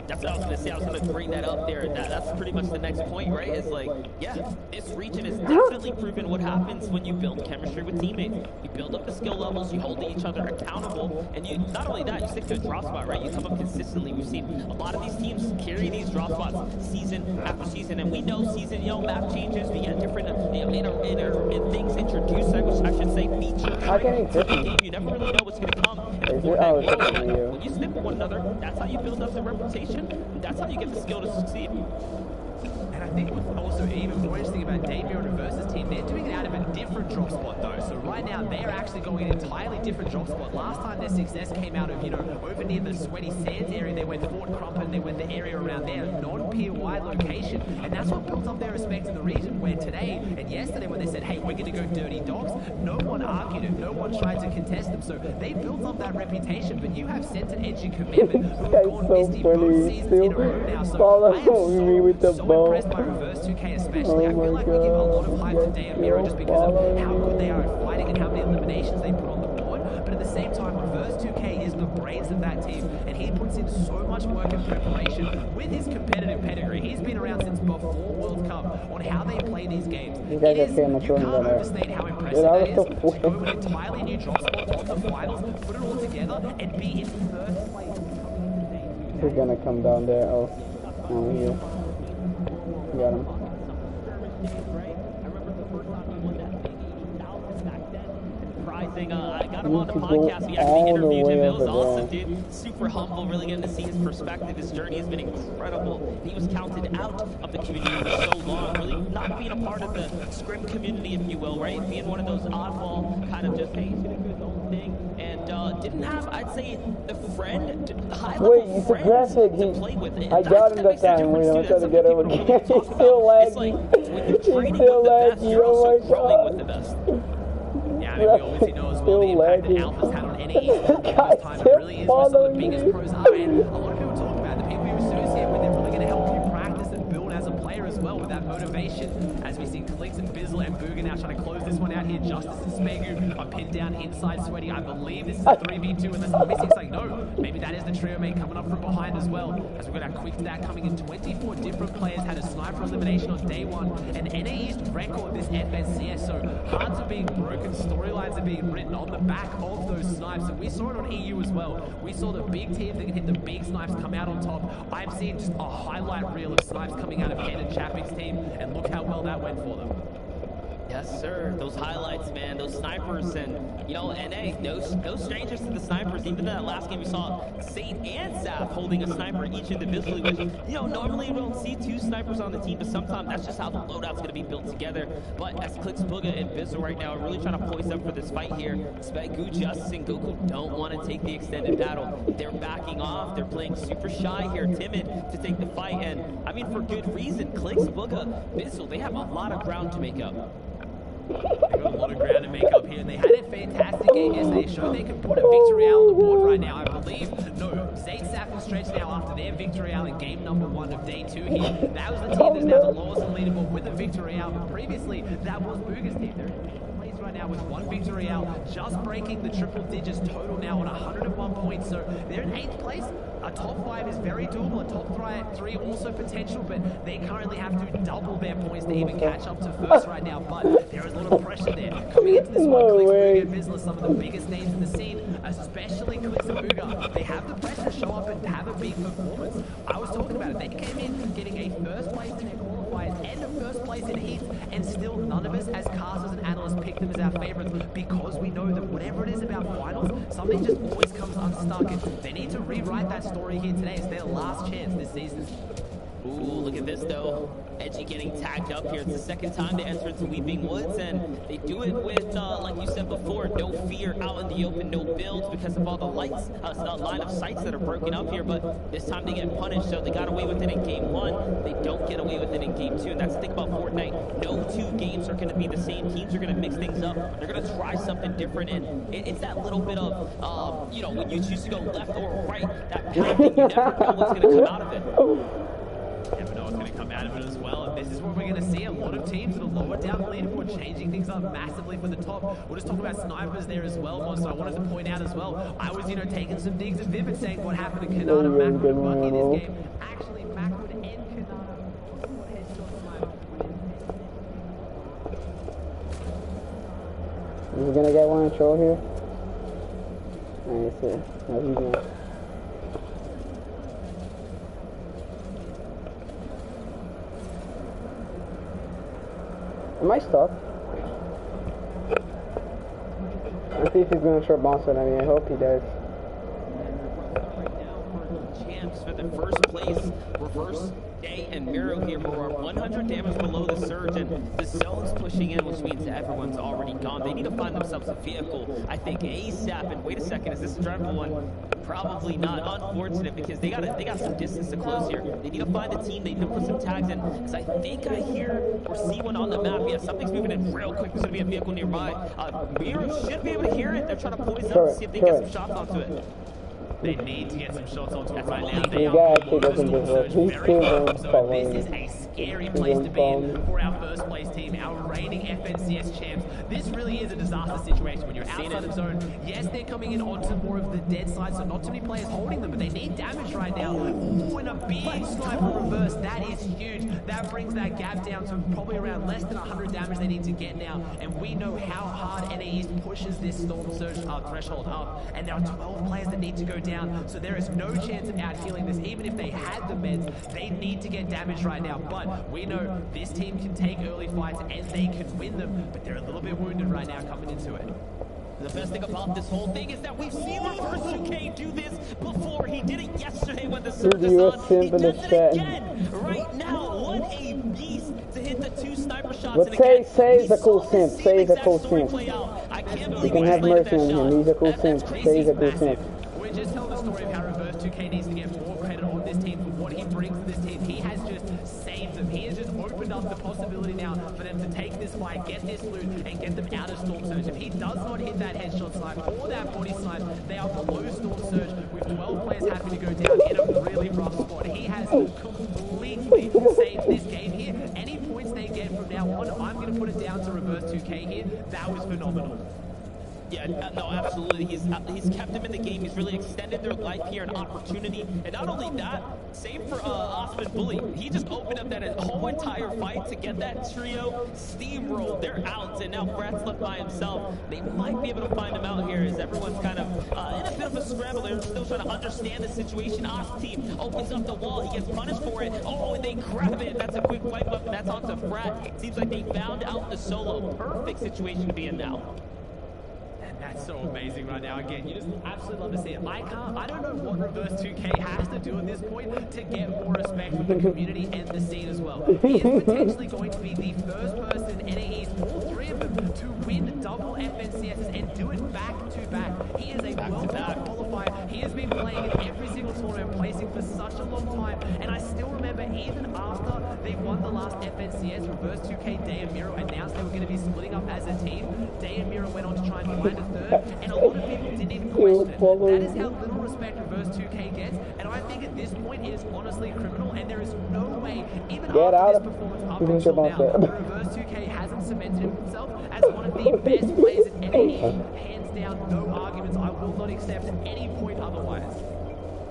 That's what I was going to say. I was going to bring that up there. That's pretty much the next point, right? It's like, yeah, this region has definitely proven what happens when you build chemistry with teammates. You build up the skill levels, you hold each other accountable, and you not only that, you stick to a drop spot, right? You come up consistently. We've seen a lot of these teams carry these drop spots season after season, and we know season, map changes. We get different things introduced. I should say features. How can to the game. You never really know what's going to come. And when you snip one another, that's how you build up the reputation. That's how you get the skill to succeed. And I think what's also even more interesting about Davey and Reverse's team, they're doing it out of a different drop spot though. So right now they're actually going an entirely different drop spot. Last time their success came out of, over near the Sweaty Sands area, they went Fort Crumpet, they went the area around there, non-pier wide location. And that's what built up their respect in the region, where today and yesterday when they said, hey, we're gonna go Dirty Dogs, no one argued it, no one tried to contest them. So they built up that reputation, but you have Center Edge and Commitment who have gone misty both seasons in a row now. So I am so impressed by Reverse 2K especially. I feel like we give a lot of hype to Day and Miro just because of how good they are at fighting and how many eliminations they put on the board. But at the same time, Reverse 2K is the brains of that team, and he puts in so much work and preparation with his competitive pedigree. He's been around since before World Cup on how they play these games. You can't overstate how impressive that is to go with an entirely new drop spot on the finals, put it all together, and be in first place. He's gonna come down there. Oh, here. Got him. I got him on the podcast. We actually interviewed him. It was awesome, dude. Super humble, really getting to see his perspective. His journey has been incredible. He was counted out of the community for so long, really not being a part of the scrim community, if you will, right? Being one of those oddball kind of just, hey, he's gonna do his own thing. And didn't have, I'd say, the friend, the high-level friends to play with. And I got him that time when I tried to get over again. He's still laggy. He's still laggy. You're also growing with the best. Yeah, I mean, we obviously know as well the impact that Alpha's had on NAE for the longest time. It really is where some of the biggest pros are, and a lot of people talk about the people you associate with, they're really going to help you practice and build as a player as well with that motivation. As we see Clicks and Bizzle and Booga now trying to close this one out here. Justice and Smegu are pinned down inside Sweaty. I believe this is a 3v2 unless I'm missing. It's like, no, maybe that is the trio mate coming up from behind as well. As we've got our quick stat coming in. 24 different players had a sniper elimination on day one. And NAE's record this FNCS, so hearts are being broken, storylines are being written on the back of those snipes. And we saw it on EU as well. We saw the big teams that can hit the big snipes come out on top. I've seen just a highlight reel of snipes coming out of Ken and Chapping's team, and look how well that went for them. Yes, sir. Those highlights, man. Those snipers, and NA, no strangers to the snipers. Even that last game, we saw Saint and Zap holding a sniper each individually, which normally we don't see two snipers on the team, but sometimes that's just how the loadout's going to be built together. But as Clicks, Booga, and Bizzle right now are really trying to poise up for this fight here. Spegu, Justice, and Goku don't want to take the extended battle. They're backing off. They're playing super shy here, timid to take the fight, and I mean for good reason. Clicks, Booga, Bizzle, they have a lot of ground to make up. They got a lot of ground to make up here, and they had a fantastic game yesterday. They showed they could put a victory out on the board right now, I believe. No, Zayt, Saf, and Stretch now after their victory out in game number 1 of day 2 here. That was the team that's now the lowest in the leaderboard with a victory out, but previously that was Booga's team. They're in 8th place right now with 1 victory out, just breaking the triple digits total now on 101 points. So they're in 8th place. A top 5 is very doable, a top 3 also potential, but they currently have to double their points to even catch up to first right now. But there is a lot of pressure there. Coming into this one, Clicks, Booga, and Bizzle are some of the biggest names in the scene, especially Clicks and Booga. They have the pressure to show up and have a big performance. I was talking about it. They came in getting a first place in their qualifiers and a first place in heats, and still none of us as casters and analysts pick them as our favorites because we know that whatever it is about finals, something just always comes unstuck, and they need to rewrite that story here today. It's their last chance this season. Ooh, look at this though. Edgy getting tagged up here. It's the second time they enter into Weeping Woods, and they do it with, like you said before, no fear out in the open, no builds because of all the lights, line of sights that are broken up here. But this time they get punished, so they got away with it in game 1. They don't get away with it in game 2, and that's the thing about Fortnite. No 2 games are going to be the same. Teams are going to mix things up. They're going to try something different, and it's that little bit of, you know, when you choose to go left or right, that pathing, you never know what's going to come out of it. Never know what's going to come out of it as well. And this is where we're going to see a lot of teams that are lower down the leaderboard changing things up massively for the top. We'll just talk about snipers there as well, Monster. I wanted to point out as well, I was, you know, taking some digs at Vivid saying what happened to Kanata, Macwood, and Bucky in this game. Actually, Macwood and Kanata He's gonna get one troll here. Nice. No, he's not. Am I stuck? Let's see if he's gonna short bounce it. I mean, I hope he does. Champs for the first place, Reverse, Day, and Miro here who are 100 damage below the surge, and the zone's pushing in, which means everyone's already gone. They need to find themselves a vehicle, I think ASAP. And wait a second, is this a drivable one? Probably not. Unfortunate, because they got some distance to close here. They need to find the team. They need to put some tags in, because I think I hear or see one on the map. Yeah, something's moving in real quick. There's gonna be a vehicle nearby. Miro should be able to hear it. They're trying to poise up to see if they can get some shots onto it. They need to get some shots onto it right now. They are this is a scary place to be in for our first place team, our reigning FNCS champs. This really is a disaster situation when you're outside of zone. Yes, they're coming in onto more of the dead side, so not too many players holding them, but they need damage right now. Ooh, and a big sniper reverse. That is huge. That brings that gap down to probably around less than 100 damage they need to get now. And we know how hard NA East pushes this Storm Surge threshold up. And there are 12 players that need to go down. So there is no chance of out healing this. Even if they had the meds, they need to get damage right now. But we know this team can take early fights and they can win them, but they're a little bit wounded right now coming into it. The best thing about this whole thing is that we've seen Reverse 2K do this before. He did it yesterday when the surge is on. He does it again right now. What a beast to hit the 2 sniper shots. But say he's a cool simp. Say he's a cool simp. You can have mercy on him. He's a cool simp. Say he's a cool simp. We're just telling the story of how Reverse 2K needs to get more credit on this team for what he brings to this team. He has just saved them. He has just opened up the possibility now for them to take this fight, get this loot, and get them out of Storm Surge. If he does not hit that headshot snipe or that body snipe, they are below Storm Surge with 12 players having to go down in a really rough spot. He has completely saved this game here. Any points they get from now on, I'm going to put it down to Reverse 2K here. That was phenomenal. Yeah, no, absolutely. He's kept them in the game. He's really extended their life here, an opportunity. And not only that, same for Osman Bully. He just opened up that whole entire fight to get that trio steamrolled. They're out, and now Brad's left by himself. They might be able to find him out here as everyone's kind of in a bit of a scramble. They're still trying to understand the situation. Oz team opens up the wall. He gets punished for it. Oh, and they grab it. That's a quick wipe up, and that's onto Brad. Seems like they found out the solo. Perfect situation to be in now. That's so amazing right now. Again, you just absolutely love to see it. I don't know what Reverse 2K has to do at this point to get more respect from the community and the scene as well. He is potentially going to be the first person in NA East, all 3 of them, to win double FNCSs and do it back to back. He is a world-class qualifier. He has been playing in every single tournament, placing for such a long time. And I still remember even after they won the last FNCS, Reverse 2K, Day and Miro announced they were going to be splitting up as a team. Day and Miro went on to try and find a third, and a lot of people didn't even question it. That is how little respect Reverse 2K gets, and I think at this point it is honestly criminal, and there is no way, even after this performance up until now, that Reverse 2K hasn't cemented himself as one of the best players in NA. Hands down, no arguments. I will not accept any point otherwise.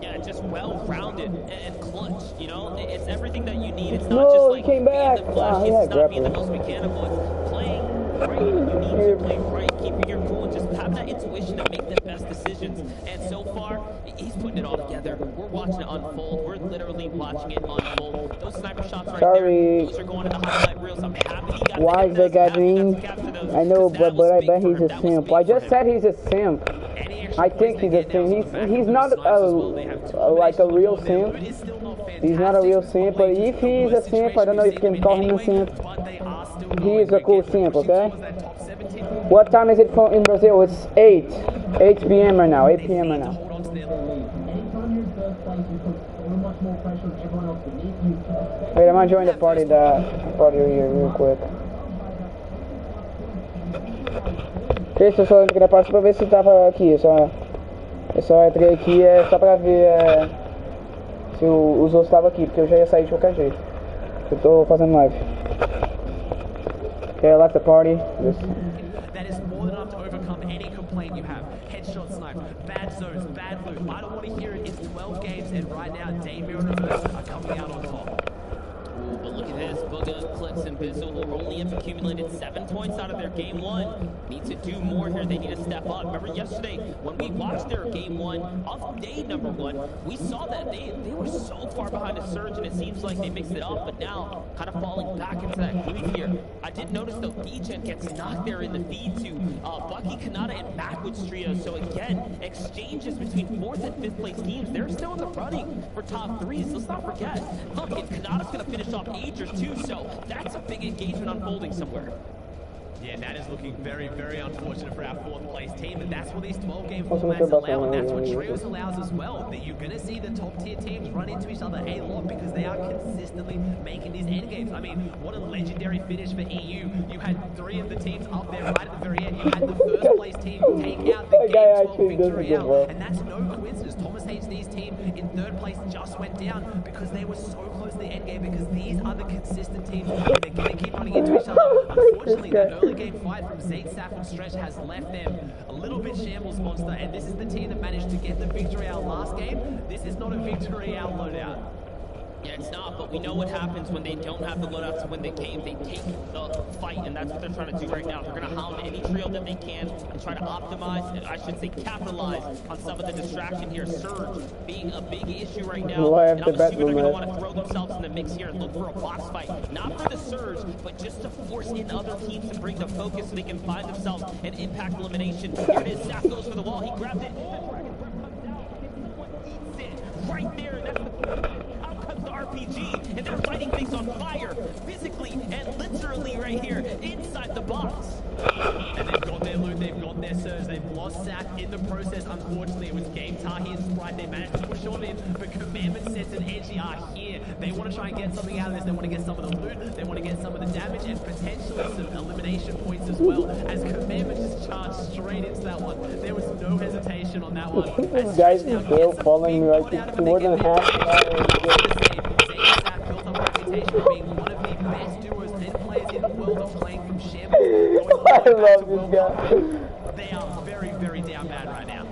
Yeah, just well-rounded and clutch, you know? It's everything that you need. It's not just like being the clutch, it's not being the most mechanical, it's playing right. You need to play right, keeping your cool, and just have that intuition to make the best decisions. And so far, he's putting it all together. We're watching it unfold. We're literally watching it unfold. Those sniper shots right there, those are going to the highlight reels. I'm happy he got why is that guy green? I know, but I bet he's a simp. I just said he's a simp. NA I think he's a simp. He's not like a real simp. He's not a real simp, but if he's a simp, I don't know if you can call him a simp. He is a cool simp, okay? What time is it in Brazil? It's 8 p.m. right now. 8 p.m. right now. Wait, I'm gonna join the party here real quick. Esse eu só entrei na parte pra ver se tava aqui. Eu só entrei aqui só pra ver se os outros estavam aqui, porque eu já ia sair de qualquer jeito. Eu tô fazendo live. Okay, I like the party. That is more than enough to overcome any complaint you have. Headshot snipe, bad zones, bad loot. I don't want to hear it. It's 12 games, and right now, Damir and Reverse are coming out on top. Ooh, but look at this. Booga, Clips, and Bizzle, who only have accumulated 7 points out of their game 1, need to do more here. They need to step up. Remember yesterday, when we watched their game 1 of day number 1, we saw that they were so far behind the surge, and it seems like they mixed it up, but now kind of falling back into that groove here. I did notice, though, DJ gets knocked there in the feed to Bucky, Kanata, and Macwood's trio. So again, exchanges between 4th and 5th place teams. They're still in the running for top 3s. Let's not forget. Look, if Kanata's going to finish off Agers too, so that's a big engagement unfolding somewhere. Yeah, that is looking very, very unfortunate for our 4th place team, and that's what these 12-game formats allow, and that's what Trios allows as well, that you're going to see the top-tier teams run into each other a lot because they are consistently making these endgames. I mean, what a legendary finish for EU. You had 3 of the teams up there right at the very end. You had the 1st place team take out the Game 12 victory out, and that's no coincidence. Thomas HD's team in 3rd place just went down because they were so close to the endgame, because these are the consistent teams, and they're going to keep running into each other. Unfortunately, that early game fight from Zayt, Saf, and Stretch has left them a little bit shambles monster, and this is the team that managed to get the victory out last game. This is not a victory out loadout. Yeah, it's not, but we know what happens when they don't have the loadouts to win the game. They take the fight, and that's what they're trying to do right now. They're going to hound any trio that they can and try to optimize, and I should say capitalize on some of the distraction here. Surge being a big issue right now, and I'm assuming they're going to want to throw themselves in the mix here and look for a box fight. Not for the Surge, but just to force in other teams and bring the focus so they can find themselves an impact elimination. Here it is, Saf goes for the wall, he grabbed it, the Dragon Breath comes down, and this is what eats it right there, and that's the RPG, and they're fighting things on fire, physically and literally right here, inside the box. And they've got their loot, they've got their surge, they've lost Sack in the process. Unfortunately, it was Game Tahi and Sprite. They managed to push on in, but Commandment Sense and Edgy are here. They want to try and get something out of this. They want to get some of the loot, they want to get some of the damage, and potentially some elimination points as well, as Commandment just charged straight into that one. There was no hesitation on that one. This guy's still following me like more than half an hour. Built up a reputation for being one of the best duos and players in the world of playing from shambles. I love this guy. They are very, very down bad right now.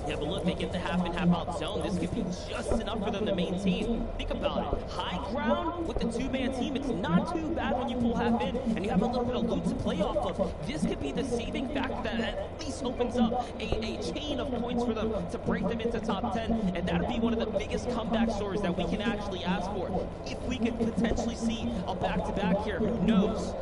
Yeah, but look, they get the half and half out zone. This could be just enough for them to maintain. Think about it. High ground with the 2-man team, it's not too bad when you pull half in and you have a little bit of loot to play off of. This could be the saving factor that at least opens up a chain of points for them to break them into top 10, and that would be one of the biggest comeback stories that we can actually ask for. If we could potentially see a back-to-back here, who knows?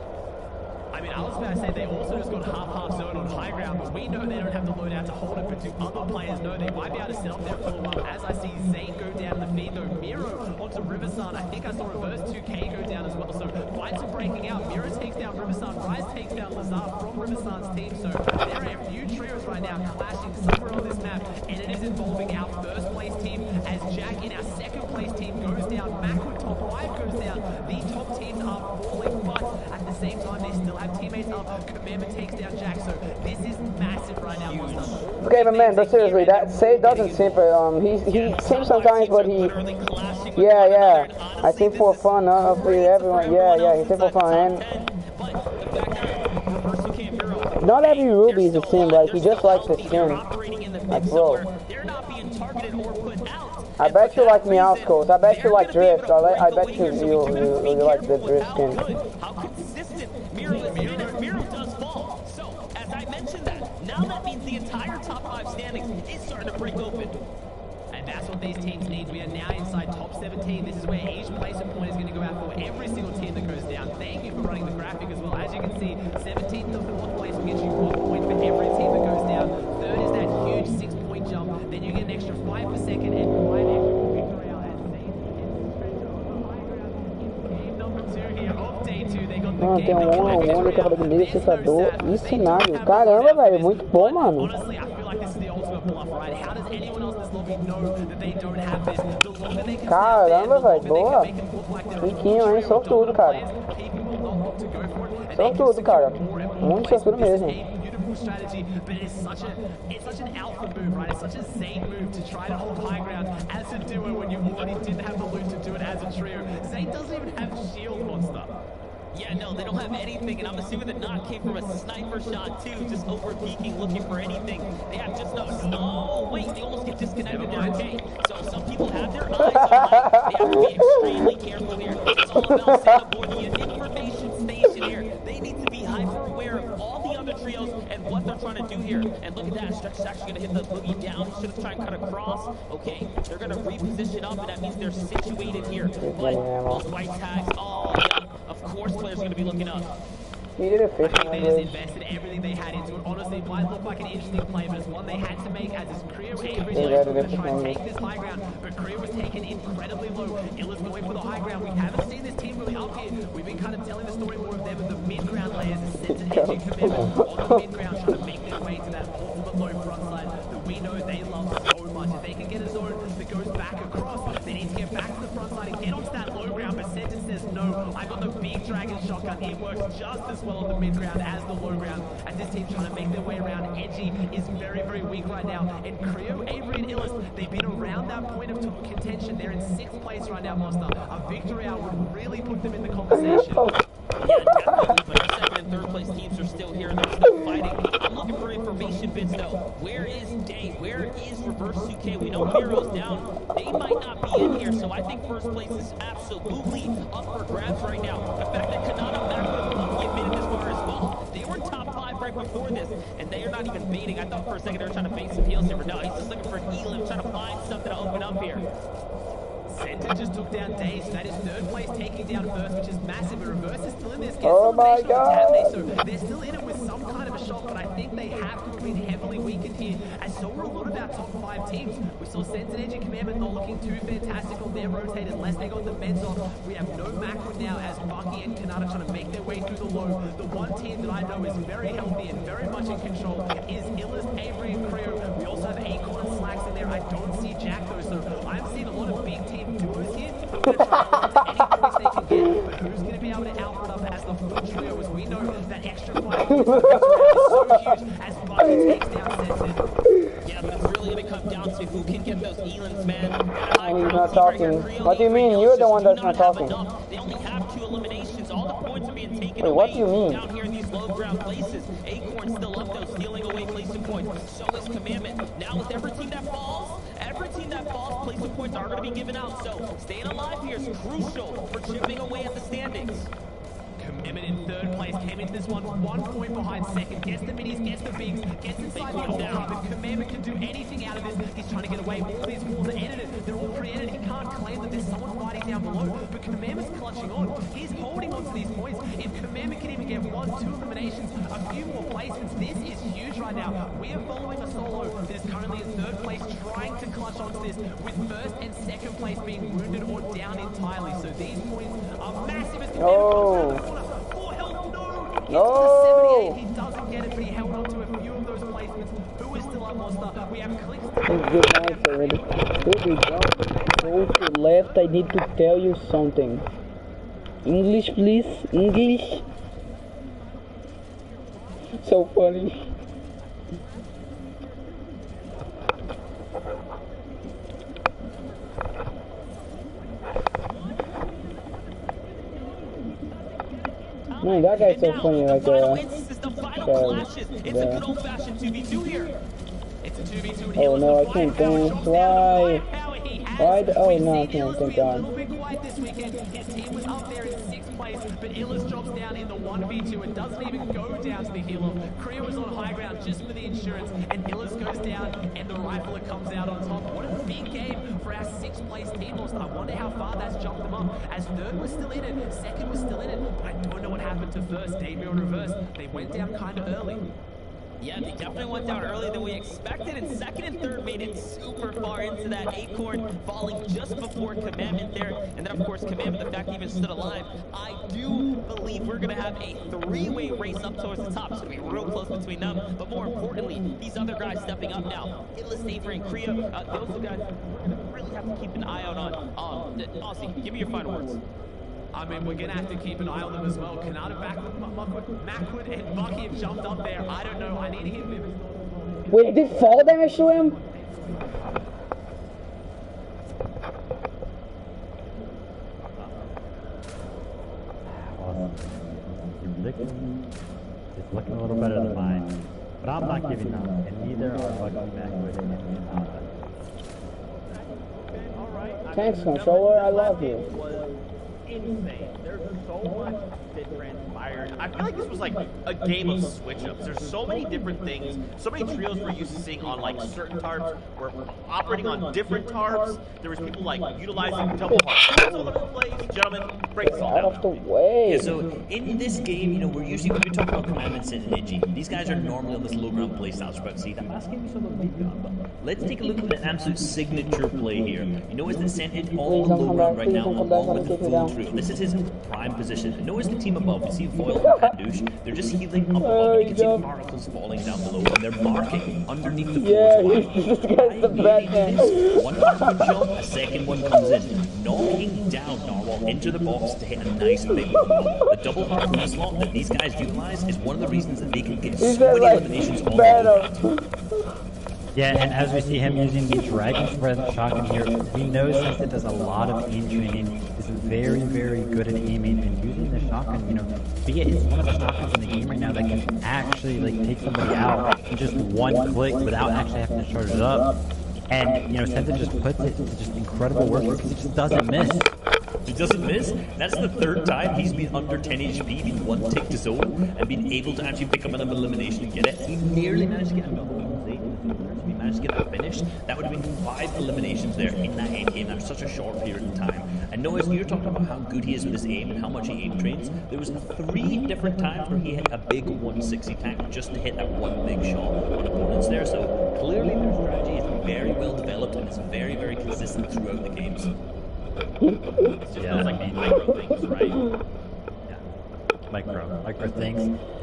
I mean, I was about to say they also just got half zone on high ground, but we know they don't have the loadout to hold it, but do other players know they might be able to set up there for a while? As I see Zane go down the feed, though, Miro onto Riversun. I think I saw Reverse 2K go down as well, so fights are breaking out. Miro takes down Riversun, Rise takes down Lazar from Riversun's team, so there are a few trios right now clashing somewhere on this map, and it is involving our 1st place team, as Jack in our 2nd place team goes down, Macwood top 5 goes down. The top teams are falling, but at the same time, they still have teammates up. Commandment takes down Jack, so this is massive right now. Okay, but man, but seriously, that Say doesn't simp. He simps sometimes, but he, yeah. I think for fun, for everyone. Yeah, he simp for fun. And not every Ruby is a sim. Like he just likes to sim. Like bro. I bet you like Meowth Coast. I bet you like Drift. I bet you like the Drift skin. How consistent Miro is in if Miro does fall. So, as I mentioned that, now that means the entire top 5 standings is starting to break open. And that's that's what these teams need. We are now inside top 17. This is where each placement point is going to go out for every single team that goes down. Thank you for running the graphic as well. As you can see, 17th to 4th place will get you 1 point for every team that goes down. Third is that huge 6-point jump. Then you get an extra 5 per second and 5 extra for victory out. And Saints begin to stretch over the high ground in game number 2 here of day 2. They got the Mano, tem game. um 1-on-1 de quebra-bandeira, secador e cenário. Caramba, velho, muito bom, mano. Honestly, I feel like this is the ultimate bluff, right? How does anyone else in this lobby know that they don't have this? The longer they can Caramba, velho, boa. make it look like they're Riquinho, hein? Sortudo, cara. people will not look to go for it. And they can Sortudo, secure cara. more and more Muito plays sortudo with this mesmo. beautiful strategy, but it's such an alpha move, right? It's such a Zayn move to try to hold high ground as a duo when you already didn't have the loot to do it as a trio. Zayn doesn't even have shield monster. Yeah, no, they don't have anything, and I'm assuming the knock came from a sniper shot too, just over peeking, looking for anything. They have just no. Oh, wait, they almost get disconnected there. Okay, so some people have their eyes on light. They have to be extremely careful here. It's all about setting aboard the information station here. They need to be hyper aware of all the other trios and what they're trying to do here. And look at that, Stretch is actually going to hit the boogie down. He should have tried and cut across. Okay, they're going to reposition up, and that means they're situated here. But those white tags, oh, yeah. Of course, players are going to be looking up. He did a fish I think on they just this. invested everything they had into it. Honestly, it might look like an interesting play, but it's one they had to make as his career Avery They was got going it to try and for take this high ground, but career was taken incredibly low. Illa's going for the high ground. We haven't seen this team really up here. We've been kind of telling the story more of them in the mid-ground layers, the sense and edging commitment on the mid-ground, trying to make their way to that ultimate low front side that we know they love so much. If they can get a zone that goes back across, they need to get back to the front side and get onto that low ground, but Sentence says no. I got the big dragon shotgun. It works just as well on the mid-ground as the low ground, as this team trying to make their way around. Edgy is very, very weak right now, and Creo, Avery, and Illis, they've been around that point of top contention. They're in 6th place right now, Monster. A victory out would really put them in the conversation. Yeah, definitely. But the second and third place teams are still here and they're still fighting. I'm looking for information bits though. Where is Day? Where is Reverse 2K? We know Hero's down. They might not be in here, so I think first place is absolutely up for grabs right now. The fact that Kanata Mac would have lucky admitted this far as well. They were top 5 right before this, and they are not even baiting. I thought for a second they were trying to bait some heals here, but no, he's just looking for an Elim, trying to find something to open up here. Center just took down Daze. That is 3rd place, taking down first, which is massive. But Reverse is still in this. Oh my God. So they're still in it with some kind of a shot, but I think they have to have been heavily weakened here. And so were a lot of our top 5 teams. We saw Sense and Edge and Commandment not looking too fantastic on their rotate unless they got the meds off. We have no macro now as Bucky and Kanata trying to make their way through the low. The one team that I know is very healthy and very much in control is Illis, Avery, and Creo. We also have Acorn and Slacks in there. I don't see Jack though, so I'm seeing a lot of big team duos here. Who are going to try to any points they can get, but who's going to be able to output up as the full trio? As we know that extra 5 points is so huge as Bucky takes down Sense. Yeah, but it's really going to come down to who can get those Elans, man. He's not talking. What do you mean? You're the one that's not talking. They only have 2 eliminations. All the points are being taken Wait, away what do you mean? down here in these low ground places. Acorn's still up though, stealing away placement points. So is Commandment. Now with every team that falls, placement points are going to be given out. So staying alive here is crucial for chipping away at the standings. Commitment in 3rd place, came into this one 1 point behind 2nd, gets the minis, gets the bigs, gets inside the whole club, and Commandment can do anything out of this. He's trying to get away. All these walls are edited. They're all pre-edited. He can't claim that there's someone fighting down below, but Commandment's clutching on. He's holding on to these points. If Commandment can even get 1, 2 eliminations, a few more placements, this is huge right now. We are following a solo that is currently in 3rd place, trying to clutch onto this, with 1st and 2nd place being wounded or down entirely. So these points are massive as Commandment comes around the corner. No! He doesn't get it, but he held on to a few of those placements. Who is still up, Monster? We have clicks. Good night already. Baby, don't go to left. I need to tell you something. English, please. English. So funny. Man, that guy's so funny, like, the final clashes. It's a good old-fashioned 2v2 here. It's a 2v2. Oh no, I can't dance. Why? Why? Oh no, I can't. Thank God. A little bit quiet this weekend. His team was up there in 6th place, but Illis drops down in the 1v2 and doesn't even go down to the healer. Kriya was on high ground just for the insurance, and Illis goes down, and the rifler comes out on top. What a big game for our 6th place team lost. I wonder how far that's jumped them up, as 3rd was still in it, 2nd was still in it, but I don't know what happened to 1st. Debut in reverse, they went down kind of early. Yeah, they definitely went down earlier than we expected, and 2nd and 3rd made it super far into that acorn, falling just before Commandment there. And then, of course, Commandment, the fact he even stood alive. I do believe we're going to have a 3-way race up towards the top. It's going to be real close between them. But more importantly, these other guys stepping up now. Illis, Avery, and Kriya, those two guys we're going to really have to keep an eye out on. Aussie, give me your final words. I mean, we're going to have to keep an eye on them as well. Kanata, Macwood, and Bucky have jumped up there. I don't know. I need to hear Vivis. Wait, did fall damage to him? Awesome. Your prediction is looking a little better than mine, but I'm not giving up, and neither are Bucky, Macwood, and Kanata. Thanks, controller. I love you. Insane. There's so much that transpired. I feel like this was like a game of switch-ups. There's so many different things, so many trios we're used to seeing on like certain tarps. We're operating on different tarps. There was people like utilizing double hearts all over the place. Gentlemen, break this all Out down. of the way. Yeah, so in this game, you know, we're usually when we talk about Commandment, Sin, and Edgy. These guys are normally on this low ground play style. So about to see that last game we saw about deep ground, but let's take a look at an absolute signature play here. You notice that Sin is all on the low ground right now, along with the full trio. This is his prime position. And notice the team above. You see Foil and Pandouche. They're just healing up above. And you can see the particles falling down below, and they're marking underneath the floor. This guy's the best man. One particule jump, a second one comes in, knocking down Narwhal into the box to hit a nice big combo. The double harpoon slot that these guys utilize is one of the reasons that they can get so many eliminations on the low. Yeah, and as we see him using the Dragon Spread shotgun here, we know since it does a lot of aim training, is very, very good at aiming and using the shotgun, you know, be it it's one of the shotguns in the game right now that can actually like take somebody out in just one click without actually having to charge it up. And, you know, Senta just puts it into just incredible work because he just doesn't miss. He doesn't miss. That's the 3rd time he's been under 10 HP, been one tick to zone, and been able to actually pick up an elimination and get it. He nearly managed to get another one. He managed to get that finish. That would have been 5 eliminations there in that end game. That was such a short period of time. And notice you're talking about how good he is with his aim and how much he aim trains. There was 3 different times where he hit a big 160 tank just to hit that one big shot on opponents there. So clearly their strategy is very well developed and it's very, very consistent throughout the games. It just feels like micro things, right? Yeah.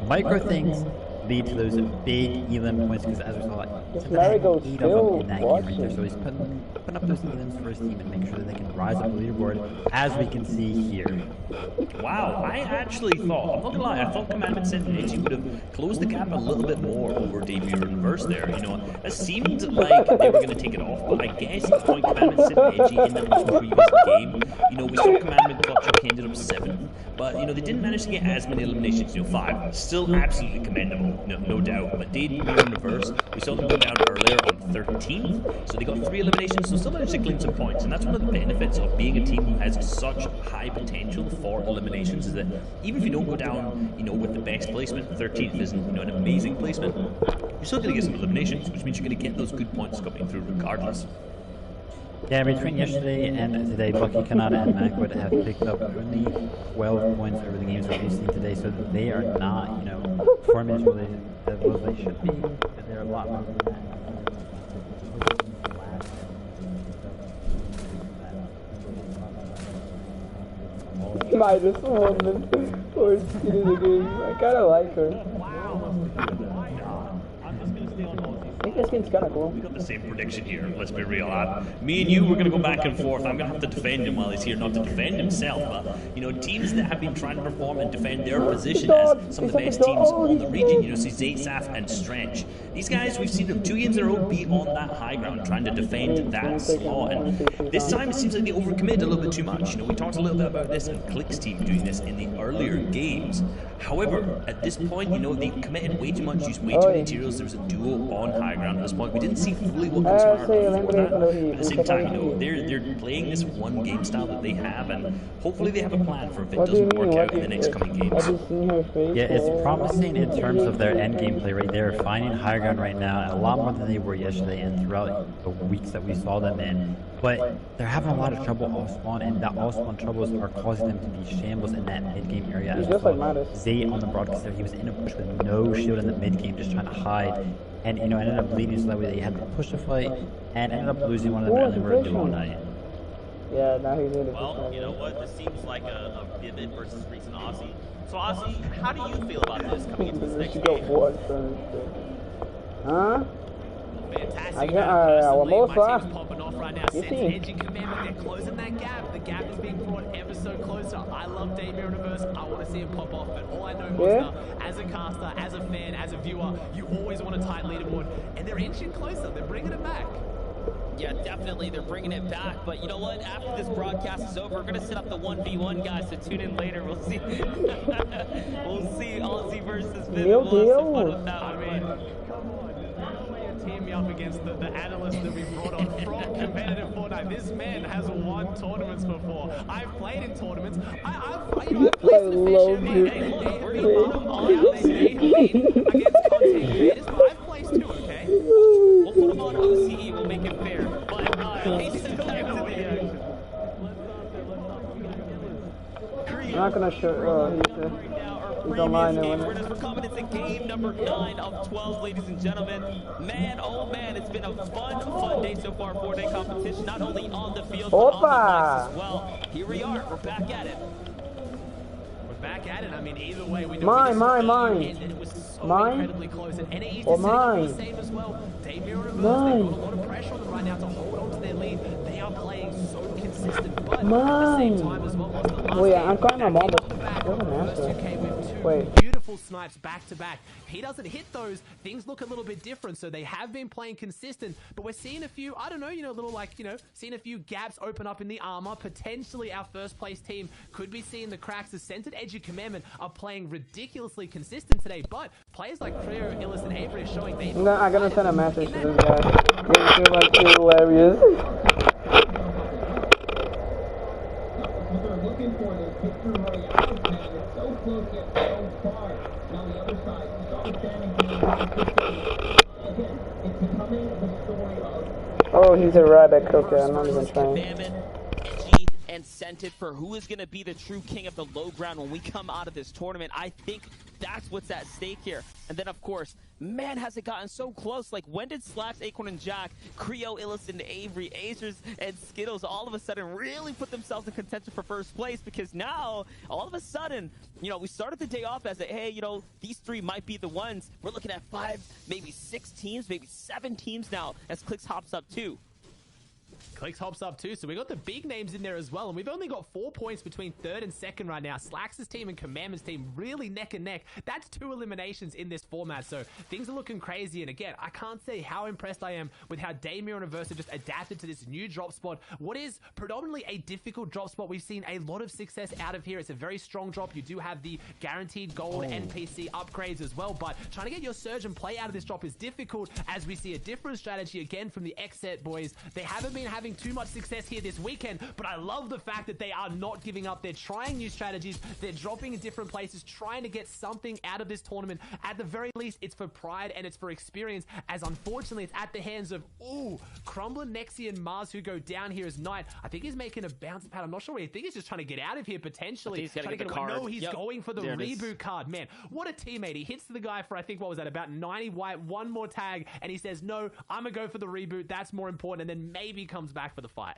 Micro things lead to those big elim points because as we saw, Larry goes 8 still of them in that game right there. So he's putting up those elims for his team and make sure that they can rise up the leaderboard, as we can see here. Wow, I actually thought, I'm not gonna lie, I thought Commandment, Sin, and Edgy would have closed the gap a little bit more over Debut and Reverse there. You know, it seemed like they were gonna take it off, but I guess it's point Commandment, Sin, and Edgy in the most previous game. You know, we saw Commandment clutch up, he ended up 7, but you know, they didn't manage to get as many eliminations, you know, 5. Still absolutely commendable, no doubt, but Debut and Reverse, we saw them go down earlier on 13th, so they got 3 eliminations, so still managed to clean some points, and that's one of the benefits of being a team who has such high potential for eliminations, is that even if you don't go down, you know, with the best placement, 13th isn't, you know, an amazing placement, you're still going to get some eliminations, which means you're going to get those good points coming through regardless. Yeah, between yesterday and today, Bucky, Kanata, and Macwood have picked up only 12 points over the games that we've seen today, so they are not, you know, performance related as well as they should be, but they're a lot more than that. Minus 1 for skin in the game. I kinda like her. I'm just going to stay on Aussie. I think this skin's kinda cool. We got the same prediction here, let's be real. Me and you, we're going to go back and forth. I'm going to have to defend him while he's here, not to defend himself, but, you know, teams that have been trying to perform and defend their position as some of the best teams on the region, you know, see Zaysaf and Stretch. These guys, we've seen them 2 games in a row be on that high ground, trying to defend that slot, and this time it seems like they overcommitted a little bit too much. You know, we talked a little bit about this and Click's team doing this in the earlier games. However, at this point, you know, they committed way too much, used way too many materials. There was a duo on high ground. ground at this point. We didn't see fully what goes on before that, but at the same time, you know, they're playing this one game style that they have, and hopefully they have a plan for if it doesn't work out in the next coming games. Yeah, it's promising in terms of their end gameplay right there, finding higher ground right now, a lot more than they were yesterday and throughout the weeks that we saw them in. But they're having a lot of trouble off spawn, and that off spawn troubles are causing them to be shambles in that mid game area as well. Zay on the broadcast there, he was in a bush with no shield in the mid game, just trying to hide, and you know, ended up leading so that way they had to push the fight and ended up losing one of them early were do all night. Yeah, now he's in it. Well, you know what? This seems like a Vivid versus recent Aussie. So, Aussie, how do you feel about this coming into this next game? Huh? Fantastic. Well, my team's popping off right now. Sense edge and commandment. They're closing that gap. The gap is being brought ever so closer. I love Damien Universe. I want to see him pop off. But all I know, Monster, as a caster, as a fan, as a viewer, you always want a tight leaderboard. And they're inching closer. They're bringing it back. Yeah, definitely. They're bringing it back. But you know what? After this broadcast is over, we're going to set up the 1v1, guys. So tune in later. We'll see. We'll see Aussie versus Vivid. We'll have some fun with that one, man. Team me up against the analyst that we brought on from competitive Fortnite. This man has won tournaments before. I've played in tournaments. I've placed the fish. Hey, look, we're the bottom on against content creators, but I've placed too, okay? We'll put him on OCE. We'll make it fair. But he's still back to the action. I'm not gonna show. He's online now. We're coming into game number 9 of 12, ladies and gentlemen. Man, oh man, it's been a fun day so far. 4-day competition, not only on the field but on the mics as well. Here we are. We're back at it. We're back at it. I mean, either way, we Mine. it was so incredibly close, and NAE's the same as well. Damien Universe, they've got a lot of pressure on them right now to hold on to their lead. They are playing so consistent, but at the same time as well. I'm calling my mom. Wait. Beautiful snipes back to back. He doesn't hit those. Things look a little bit different. So they have been playing consistent, but we're seeing a few, I don't know, seeing a few gaps open up in the armor. Potentially our first place team could be seeing the cracks. The Centered Edge of Commandment are playing ridiculously consistent today, but players like Creo, Illis, and Avery are showing they... No, I'm gonna send a message to this guy. It's like hilarious. Looking for this victory Royale, man. It's so close yet so far. Now the other side, you saw the standing game. Again, it's becoming the story of... Oh, he's a rabbit. Okay, I'm not even trying. Edgy and scented for who is going to be the true king of the low ground when we come out of this tournament. I think that's what's at stake here. And then, of course, man, has it gotten so close. Like, when did Slacks, Acorn, and Jack, Creo, Illis, and Avery, Acers, and Skittles all of a sudden really put themselves in contention for first place? Because now, all of a sudden, you know, we started the day off as a, hey, you know, these 3 might be the ones. We're looking at 5, maybe 6 teams, maybe 7 teams now as Clicks hops up too. Clicks hops up too, so we got the big names in there as well, and we've only got 4 points between 3rd and 2nd right now. Slacks' team and Commandment's team really neck and neck. That's 2 eliminations in this format, so things are looking crazy. And again, I can't say how impressed I am with how Damien Universe have just adapted to this new drop spot. What is predominantly a difficult drop spot, we've seen a lot of success out of here. It's a very strong drop. You do have the guaranteed gold NPC upgrades as well, but trying to get your surge and play out of this drop is difficult, as we see a different strategy again from the X-Set boys. They haven't been having too much success here this weekend, but I love the fact that they are not giving up. They're trying new strategies. They're dropping in different places, trying to get something out of this tournament. At the very least, it's for pride and it's for experience, as unfortunately it's at the hands of, Crumbler, Nexi, and Mars, who go down here as Knight. I think he's making a bounce pad. I'm not sure what he thinks. He's just trying to get out of here, potentially. He's trying to get the card. No, he's going for the reboot card. Man, what a teammate. He hits the guy for, I think, what was that, about 90 white, 1 more tag, and he says, no, I'm going to go for the reboot. That's more important, and then maybe comes back for the fight.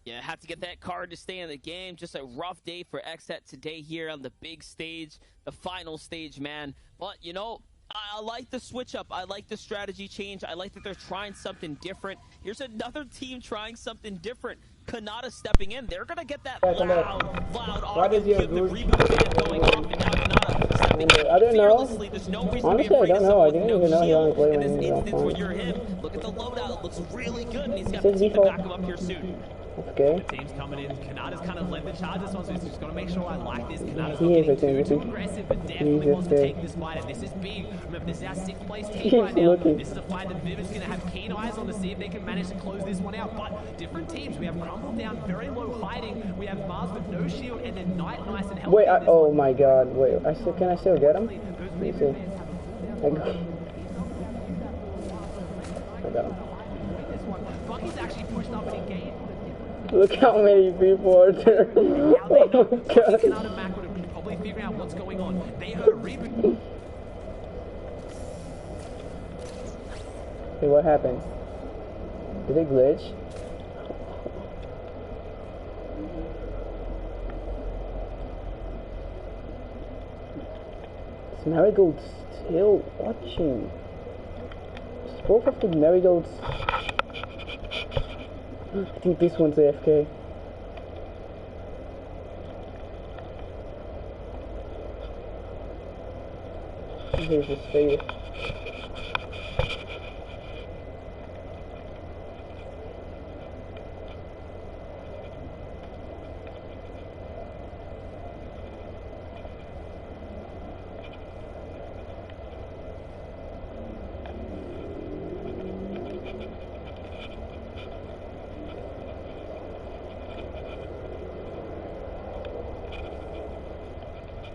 Yeah, had to get that card to stay in the game. Just a rough day for X-Set today here on the big stage, the final stage, man. But, you know, I like the switch up. I like the strategy change. I like that they're trying something different. Here's another team trying something different. Kanata stepping in. They're going to get that loud audio, give the reboot band going off, and now Kanata stepping in. I don't know. There's no reason Honestly, to be afraid I don't know. I of didn't someone even know he only with played no shield. when In he this was instance, on when you're him, look at the loadout. It looks really good, and he's got the team to back him up here soon. Okay. The team's coming in. Kanada's kind of led the charge this one, so he's just got to make sure I like this. Kanada's He not is getting too looking. aggressive, but definitely He's wants to just take this fight. And this is big. Remember, this is our 6th place team He's right now. looking. This is a fight that Vivid's going to have keen eyes on to see if they can manage to close this one out. But different teams. We have Crumble down, very low hiding. We have Mars with no shield, and then Knight nice and healthy. Wait, oh my god, wait, can I still get him? Let me see. I got him. Bucky's actually pushed up and engaged. Look how many people are there. Now they know. Oh my god. Kanada Mac would have probably figured out what's going on. They heard a reboot. Hey, what happened? Did it glitch? Is Marigold still watching? Both of the Marigolds. I think this one's AFK. Here's his face.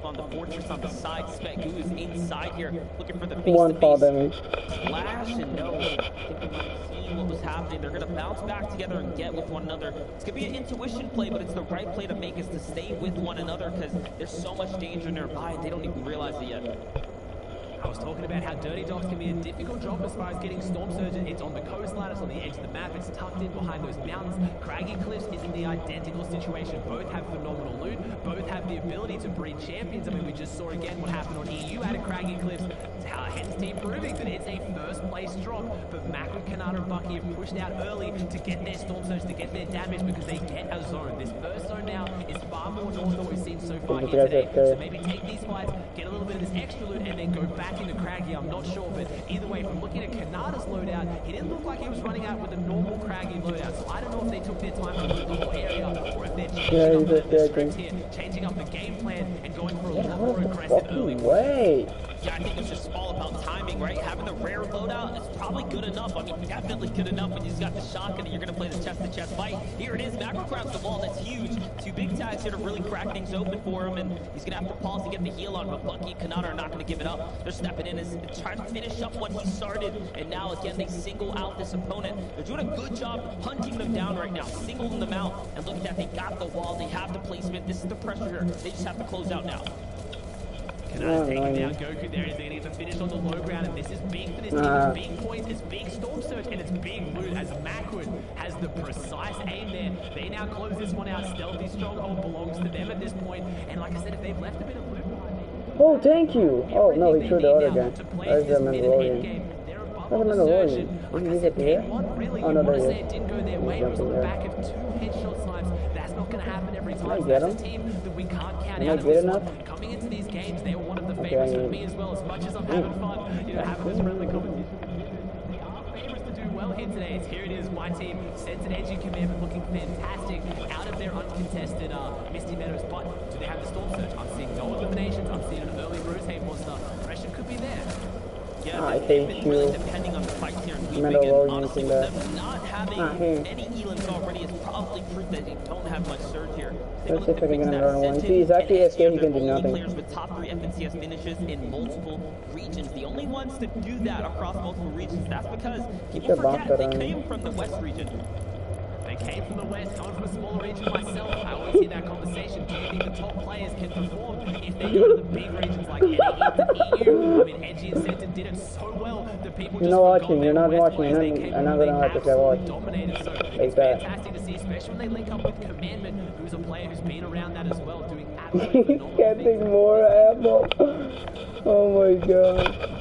On the fortress on the side, Spegu is inside here, looking for the One fall face-to-face damage. flash, and no, I think we might have seen what was happening. They're going to bounce back together and get with one another. It's going to be an intuition play, but it's the right play to make is to stay with one another because there's so much danger nearby, and they don't even realize it yet. I was talking about how Dirty Dogs can be a difficult job as far as getting Storm Surge. It's on the coastline, it's on the edge of the map, it's tucked in behind those mountains. Craggy Cliffs is in the identical situation. Both have phenomenal loot, both have the ability to breed champions. I mean, we just saw again what happened on EU out of Craggy Cliffs. Hence team proving that it's a first place drop, but Mac and Kanata and Bucky have pushed out early to get their Storm Surge, to get their damage because they get a zone. This first zone now is far more north than we've seen so far here today. So maybe take these fights, get a little bit of this extra loot, and then go back into Craggy. I'm not sure, but either way, from looking at Kanata's loadout, he didn't look like he was running out with a normal Craggy loadout. So I don't know if they took their time to loot the whole area, or if they're changing up the script here, changing up the game plan, and going for a lot more aggressive early. Way. Yeah, I think it's just all about timing, right? Having the rare loadout is probably good enough. I mean, definitely good enough when you just got the shotgun and you're going to play the chest-to-chest fight. Here it is. Macro crowds the wall. That's huge. 2 big tags here to really crack things open for him, and he's going to have to pause to get the heal on, but Bucky and Kanata are not going to give it up. They're stepping in and trying to finish up what he started, and now, again, they single out this opponent. They're doing a good job hunting them down right now, singling them out, and look at that. They got the wall. They have the placement. This is the pressure here. They just have to close out now. Kanata's taking down Goku there. He's going to get the finish on the low ground, and this is big for this team. It's big points, it's big Storm Surge, and it's big loot as Macwood has the precise aim there. They now close this one out. Stealthy Stronghold belongs to them at this point, and like I said, if they've left a bit of loot behind, Oh, thank you. Oh, no, he threw the other guy. There's the Mandalorian. Where's the Mandalorian? Did he get here? Oh, no, there he is. didn't go their way. It was on the back of 2 headshot snipes. That's not going to happen every time. I So get that's him? a team that we can't count Can I out of get this enough? one. Coming into these games, they were one of the favorites for me as well. As much as I'm having fun, you know, having this friendly competition. They are favorites to do well here today. Here it is, my team sends an edgy commandment looking fantastic out of their uncontested Misty Meadows. But do they have the Storm Surge? I'm seeing no eliminations. I'm seeing an early Rose monster. Pressure could be there. Yeah, I they've hate been really you. depending on the fights here and weeping, Mandalorian and honestly, using with that. them not having any Elans already is probably proof that they don't have much surge here. Let's see if I can get another one. See, he's actually SK, he can do nothing. Players with top 3 FNCS finishes in multiple regions. The only ones to do that across multiple regions. That's because people forget they came from the West region. They came from the West, coming from a smaller region myself. I always hear that conversation. Do you think the top players can perform if they go to the big regions like NA and EU? I mean, Edgy and Senton did it so well that people just You're not watching. I'm not gonna let this guy watch. Dominated, so Like it's that. fantastic to see, especially when they link up with Commandment, who's a player who's been around that as well, doing absolutely phenomenal Can't things. take more ammo. Oh my god.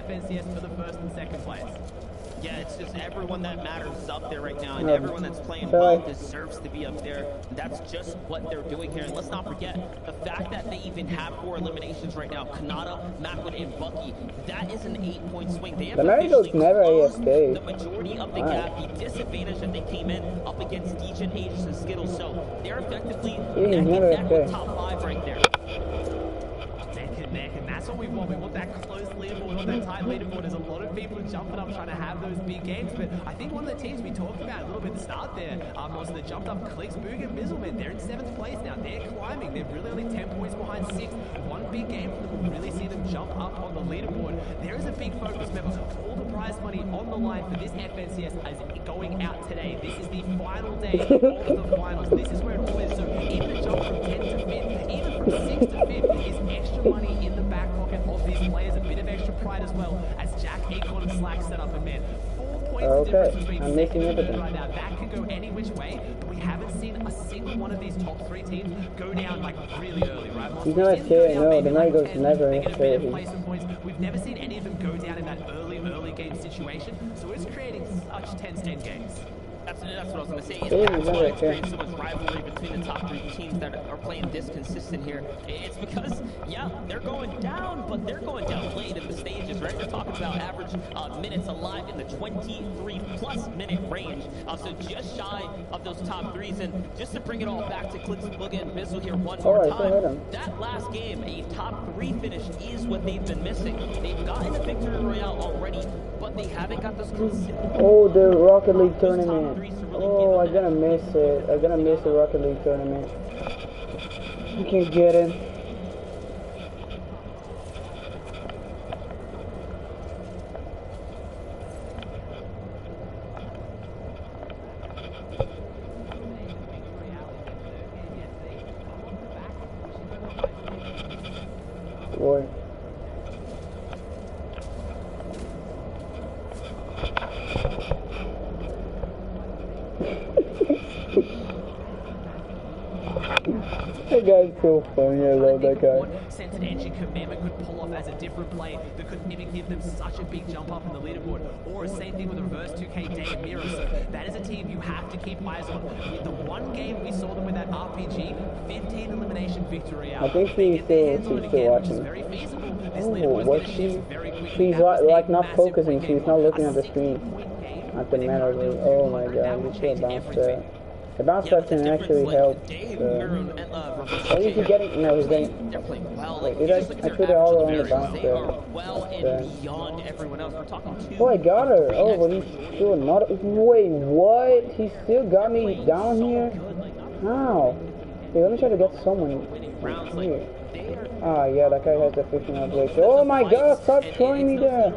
FNCS for the first and second place. Yeah, it's just everyone that matters is up there right now, and No. everyone that's playing Sorry. well deserves to be up there. That's just what they're doing here. And let's not forget, the fact that they even have 4 eliminations right now, Kanata, Macklin, and Bucky, that is an 8-point swing. They have The Marigol's officially never closed AFK. the majority of the gap, the disadvantage that they came in up against Degen, Aegis, and Skittles. So they're effectively he's neck never and neck with AFK. top 5 right there. Neck and neck, and that's what we want. We want that close leaderboard, we want that tight leaderboard. There's a lot of people jumping up trying to have those big games, but I think one of the teams we talked about a little bit at the start there was the jumped up Clicks, Boog, and Bizzleman. They're in 7th place now. They're climbing. They're really only 10 points behind 6th. One big game for them will really see them jump up on the leaderboard. There is a big focus. Remember, all the prize money on the line for this FNCS is going out today. This is the final day of the finals. This is where it all is. So even a jump from 10 to 5th, even from 6th to 5th is extra money in the back pocket of these players. A bit of extra pride as well as Jack, Acorn, and Slack set up. And man, 4 points Okay, difference between I'm second missing and third everything. right now. That could go any which way, but we haven't seen a single one of these top 3 teams go down like really early, right? He's We've not seen them AFK, go down no, maybe the like Marigol's 10, never they get a bit of AFK. placement points. We've never seen any of them go down in that early game situation, so it's creating such tense end games. That's what I was going to say. Hey, And that's why okay. it's creating so much rivalry between the top 3 teams that are playing this consistent here. It's because, yeah, they're going down, but they're going down late in the stages, right? We're talking about average minutes alive in the 23-plus minute range. So just shy of those top 3s. And just to bring it all back to Clicks, Booga, and Bizzle here one more I still hit time, him. that last game, a top 3 finish is what they've been missing. They've gotten a victory royale already, but they haven't got those consistent. Oh, the Rocket League tournament. Oh, I'm gonna miss it. I'm gonna miss the Rocket League tournament. I can't get it. Boy. That guy's so funny, I love that guy. What sense an engine commandment could pull off as a different play that could even give them such a big jump up in the leaderboard, or same thing with the reverse 2K Day and Miro. So that is a team you have to keep eyes on. With the one game we saw them with that RPG, 15 elimination victory out. I think They she's get their still hands on it watching. Which is very feasible. This Oh, leaderboard's what's gonna she? shift very quickly. She's That was like a not massive focusing. point She's game. not A looking at the screen. 6-point game At the with matter currently of oh my 200, that god, will you change should bounce everything. that. The bounce Yeah, but that the can difference, actually like, help. Dave, Miro, and Reverse Oh, is he 2K, getting? No, he's getting. they're playing well. Wait, Like, did you I- just look at I their put it all average on the numbers. bounce They there. are well and Yeah. beyond everyone else. We're talking 2. Oh, I got her. of Oh, but 3x he's still not. Wait, what? He still got me down here? How? Okay, let me try to get someone rounds. here. Like, they are Ah, yeah, that guy has a 15 glitch. Oh my god, stop throwing me there.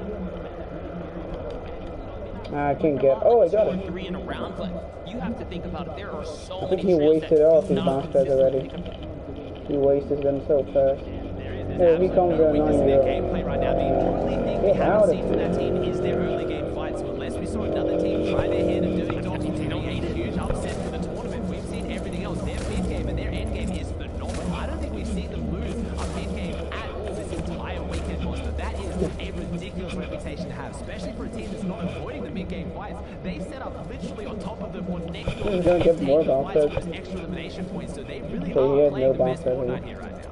Ah, I can't get. Oh, I got it. 3 in a round, but you have to think about it. There are so I many think he trails wasted that off do his not bounce pads consistently already. pick up. He wasted them so fast. There is Here, he absolutely comes no the weakness in annoying their girl. gameplay right now. The only thing we Get haven't out of seen from that team is their early game fight. So unless we saw another team try their hand at Dirty Dogs and create a huge upset for the tournament, we've seen everything else. Their mid game and their end game is phenomenal. I don't think we've seen them lose a mid game at all this entire weekend, Monster. That is a ridiculous reputation to have, especially for a team that's not avoiding the mid game fights. They've set up literally on top of them or next door. He's gonna get more taking bounce fights for pads. those extra elimination points. So they really Okay, he are has playing no the bounce best pads Fortnite anymore. here right now.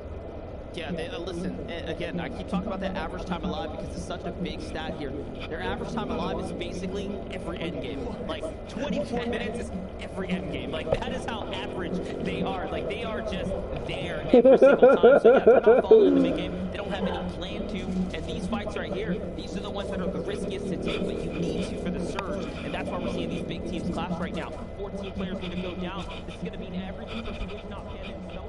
Yeah, listen, again, I keep talking about that average time alive because it's such a big stat here. Their average time alive is basically every end game. Like, 24 minutes is every end game. Like, that is how average they are. Like, they are just there every single time. So, yeah, they're not falling in the mid game. They don't have any plan to. And these fights right here, these are the ones that are the riskiest to take, but you need to for the surge. And that's why we're seeing these big teams clash right now. 14 players going to go down. This is going to mean everything for Switch not getting no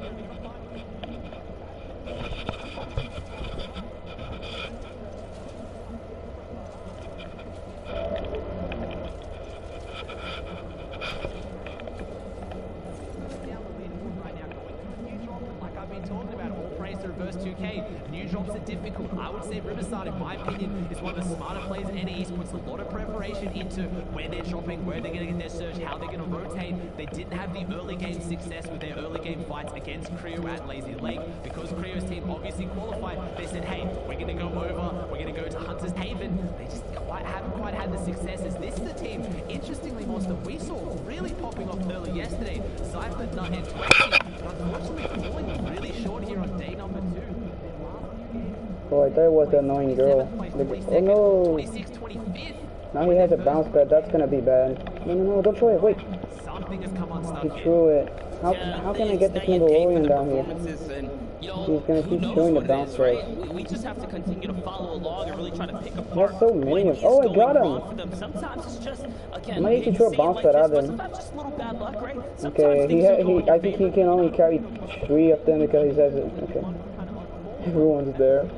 Like I've been talking about, all race to reverse 2K. New drops are difficult. I would say Riverside, in my opinion, is one of the smarter players in NE. Puts a lot of preparation into where they're dropping, where they're going to get their surge, how they're going to rotate. They didn't have the early game success with their early game fights against Creo at Lazy Lake. Because Creo's team obviously qualified, they said, hey, we're going to go over, we're going to go to Hunter's Haven. They just haven't quite had the successes. This is a team, interestingly, Monster, we saw really popping off early yesterday. Cypher, Nut, and 20, but unfortunately falling really short here on day number 2. Oh, I thought it was the annoying girl. Oh no! 26, 25th. Now he has a bounce pad. That's gonna be bad. No, no, no! Don't throw it. Wait. Something has come unstuck. He threw it. How can I get this Mandalorian down here? He's gonna keep showing the bounce pad. We just have to continue to follow along and really try to pick apart. There's so many of them. Oh, I got him! Sometimes it's just, again, Might need to throw a bounce pad at him. sometimes just a little bad luck, right? Okay, I think he can only carry 3 of them because he says it. Okay. Everyone's there.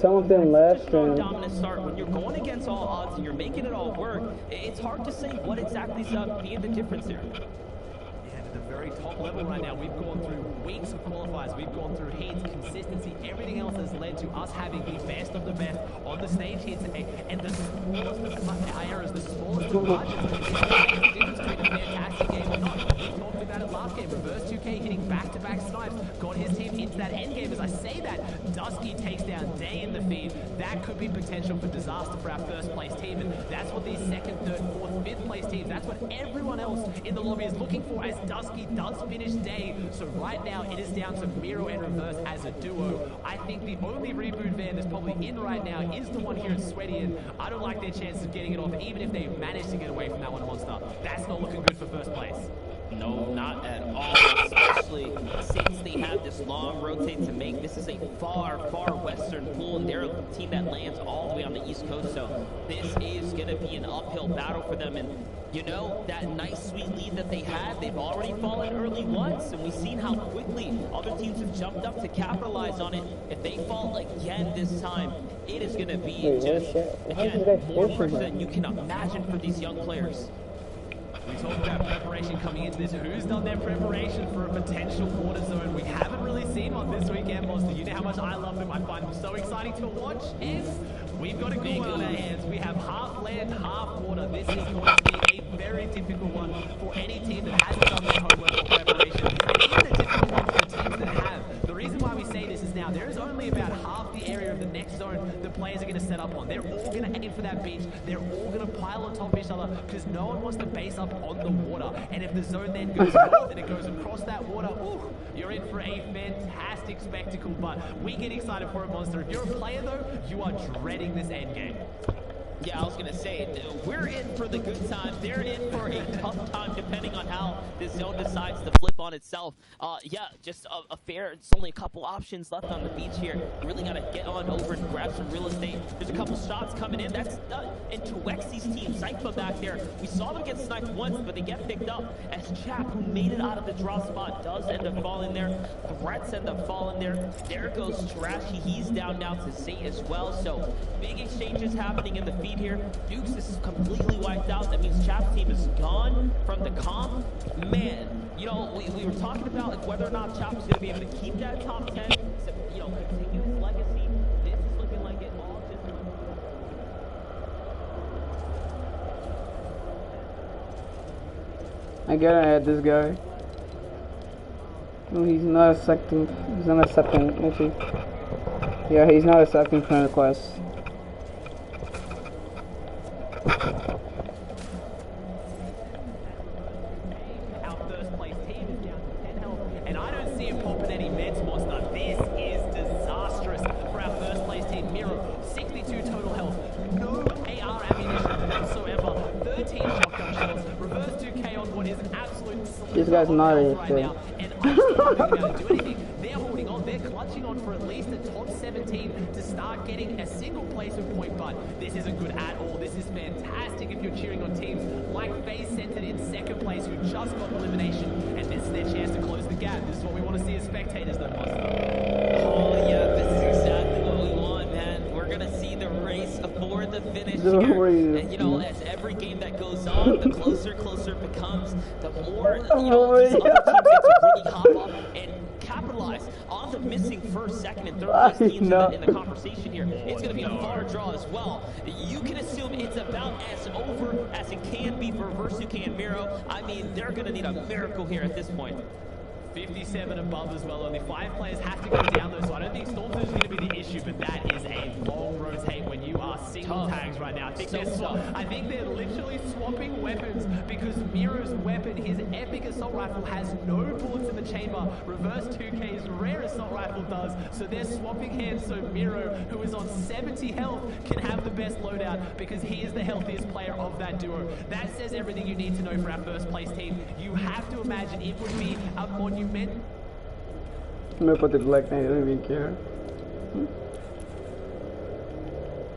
Some of them left and... dominant start. When you're going against all odds and you're making it all work, it's hard to say what exactly is being the difference here. Yeah, at the very top level right now, we've gone through weeks of qualifiers, we've gone through heats, consistency, everything else has led to us having the best of the best on the stage here today, and the smallest of errors, the smallest of margins, it's the difference between a fantastic game or not. We talked about it last game, reverse 2K hitting back-to-back snipes, got his team into that end game. As I say that, Dusky takes down Day in the feed. That could be potential for disaster for our first place team, and that's what these second, third, fourth, fifth place teams, that's what everyone else in the lobby is looking for as Dusky does finish Day. So right now it is down to Miro and Reverse as a duo. I think the only reboot van that's probably in right now is the one here at Sweaty, and I don't like their chances of getting it off, even if they manage to get away from that one, Monster. That's not looking good for first place. No, not at all, especially since they have this long rotate to make. This is a far, far western pool, and they're a team that lands all the way on the East Coast, so this is going to be an uphill battle for them. And, you know, that nice, sweet lead that they had, they've already fallen early once, and we've seen how quickly other teams have jumped up to capitalize on it. If they fall again this time, it is going to be just, again, more pressure than you can imagine for these young players. We talked about preparation coming into this. Who's done their preparation for a potential water zone? We haven't really seen one this weekend, Monster. You know how much I love them. I find them so exciting to watch. And we've got a good one on our hands. We have half land, half water. This is going to be a very difficult one for any team that hasn't done their homework or preparation. And even a difficult one for teams that have. The reason why we say this is now, there is only about half the area of the next zone the players are going to set up on. They're all going to aim for that beach. They're all going to pile on top of each other because no one wants to base up on the water. And if the zone then goes north and it goes across that water, ooh, you're in for a fantastic spectacle. But we get excited for it, Monster. If you're a player, though, you are dreading this end game. Yeah, I was going to say, we're in for the good time. They're in for a tough time, depending on how this zone decides to flip on itself. Yeah, just a fair, it's only a couple options left on the beach here. Really got to get on over and grab some real estate. There's a couple shots coming in. That's into Wexi's team, Cypher back there. We saw them get sniped once, but they get picked up as Chap, who made it out of the drop spot, does end up falling there. Threats end up falling there. There goes Trashy. He's down now to Zay as well. So big exchanges happening in the feed here. Dukes is completely wiped out. That means Chap's team is gone from the comp. Man, you know, we were talking about like whether or not Chap is going to be able to keep that top 10, you know, continue his legacy. This is looking like it all just... I gotta add this guy. No, he's not accepting. He's not accepting. Let's see. Yeah, he's not accepting friend requests. Our first place team is down to 10 health, and I don't see him popping any meds, Monster. This is disastrous for our first place team. Miro, 62 total health, no AR ammunition whatsoever, 13 shotgun shells, reverse 2K on what is absolute This guy's not right now, and I'm still not going to be able to do anything. They're holding on, they're clutching on for at least a top 17 to start getting a single placement point, but this isn't good at all. This is fantastic if you're cheering on teams like FaZe Centered in second place who just got elimination, and this is their chance to close the gap. This is what we want to see as spectators, though, Monster. Oh, yeah, this is exactly what we want, man. We're going to see the race for the finish here. And, you know, as every game that goes on, the closer it becomes, the more, you know, these other teams get to really hop up and capitalize on the missing first, second, and third place teams in the conversation here. It's going to be a far draw as well. You can assume it's about as over as it can be for Reverse 2K and Miro. I mean, they're going to need a miracle here at this point. 57 above as well. Only 5 players have to go down though, so I don't think Storm Surge is going to be the issue, but that is a long rotate when you are single tags right now. I think they're literally swapping weapons because Miro's weapon, his epic assault rifle, has no bullets in the chamber. Reverse 2K's rare assault rifle does, so they're swapping hands so Miro, who is on 70 health, can have the best loadout because he is the healthiest player of that duo. That says everything you need to know for our first place team. You have to imagine it would be a monument. I'm gonna put the black knight, I don't even care.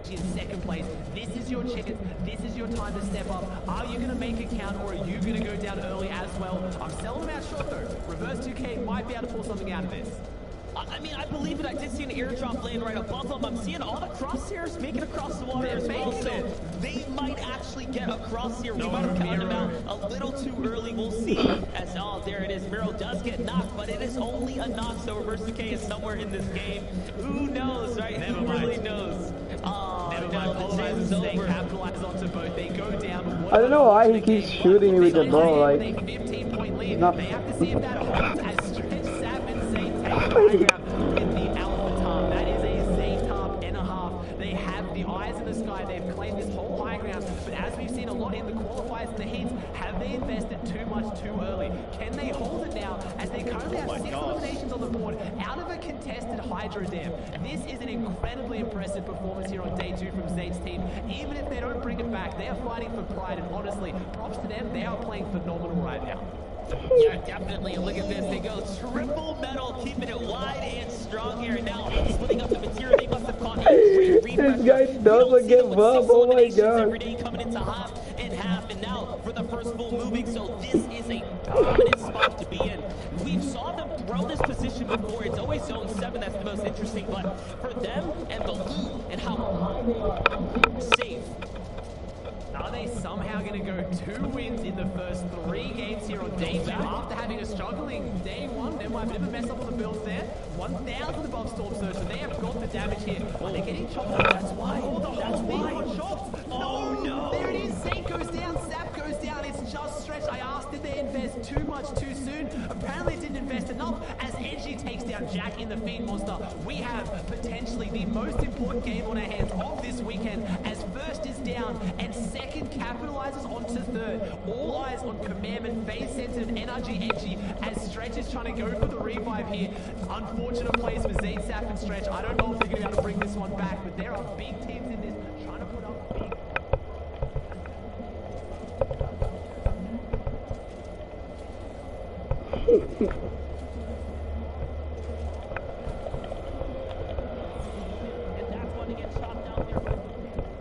In second place, this is your chance, this is your time to step up. Are you going to make it count or are you going to go down early as well? I'm selling them out short though. Reverse 2K might be able to pull something out of this. I mean, I believe it. I did see an airdrop land right above them. I'm seeing all the crosshairs making across the water as well, so they might actually get across here. We might have counted them out a little too early. We'll see. As there it is. Miro does get knocked, but it is only a knock, so Reverse 2K is somewhere in this game. Who knows, right? Who really knows? Never mind. Polarizers, they capitalize onto both. They go down. I don't know why he keeps shooting me with the ball, like... 15-point lead. Not... They have to see if that holds as Stretch, Sap, and Zane take the high ground in the Alpha Tom. That is a Zane Top and a half. They have the eyes in the sky. They've claimed this whole high ground. But as we've seen a lot in the qualifiers and the heats, have they invested too much too early? Can they hold it now as they currently have 6 eliminations on the board out of a contested Hydro Dam? This is an incredibly impressive performance here on day 2 from Zane's team. Even if they don't bring it back, they are fighting for pride, and honestly, props to them. They are playing phenomenal right now. Yeah, definitely. Look at this. They go triple medal, keeping it wide and strong here. Now, splitting up the material. They must have caught a great refresh. This guy doesn't give up. Oh my god. Every day coming into half and half. And now for the first full moving. So this is a dominant spot to be in. We've saw them throw this position before. It's always zone 7 that's the most interesting. But for them and the loot and how high they are safe. Are they somehow going to go 2 wins in the first 3 games here on day 2 after having a struggling day 1? There might be a bit of a mess up on the builds there. 1,000 above Storm Surge, so they have got the damage here. Are they getting chopped? That's why. Oh, the whole thing got chopped. No. There it is. Zane goes down. Sap goes down. It's just Stretch. I asked, did they invest too much too soon? Apparently it didn't invest enough as Edgy takes down Jack in the Fiend Monster. We have potentially the most important game on our hands of this weekend as first is down and second capitalizes onto third. All eyes on Commandment, Phase Sensitive, NRG Edgy as Stretch is trying to go for the revive here. Unfortunate plays for Zane, Sap, and Stretch. I don't know if they're going to be able to bring this one back, but there are big teams in this trying to put up big... And that's when they get chopped down there.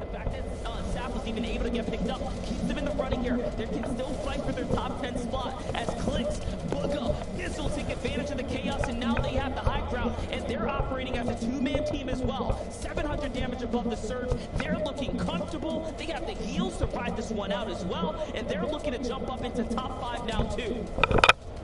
The fact that Sap was even able to get picked up keeps them in the running here. They can still fight for their top 10 spot as Clicks, Booga, This'll take advantage of the chaos, and now they have the high ground, and they're operating as a 2-man team as well. 700 damage above the Surge. They're looking comfortable. They have the heals to ride this one out as well, and they're looking to jump up into top 5 now too.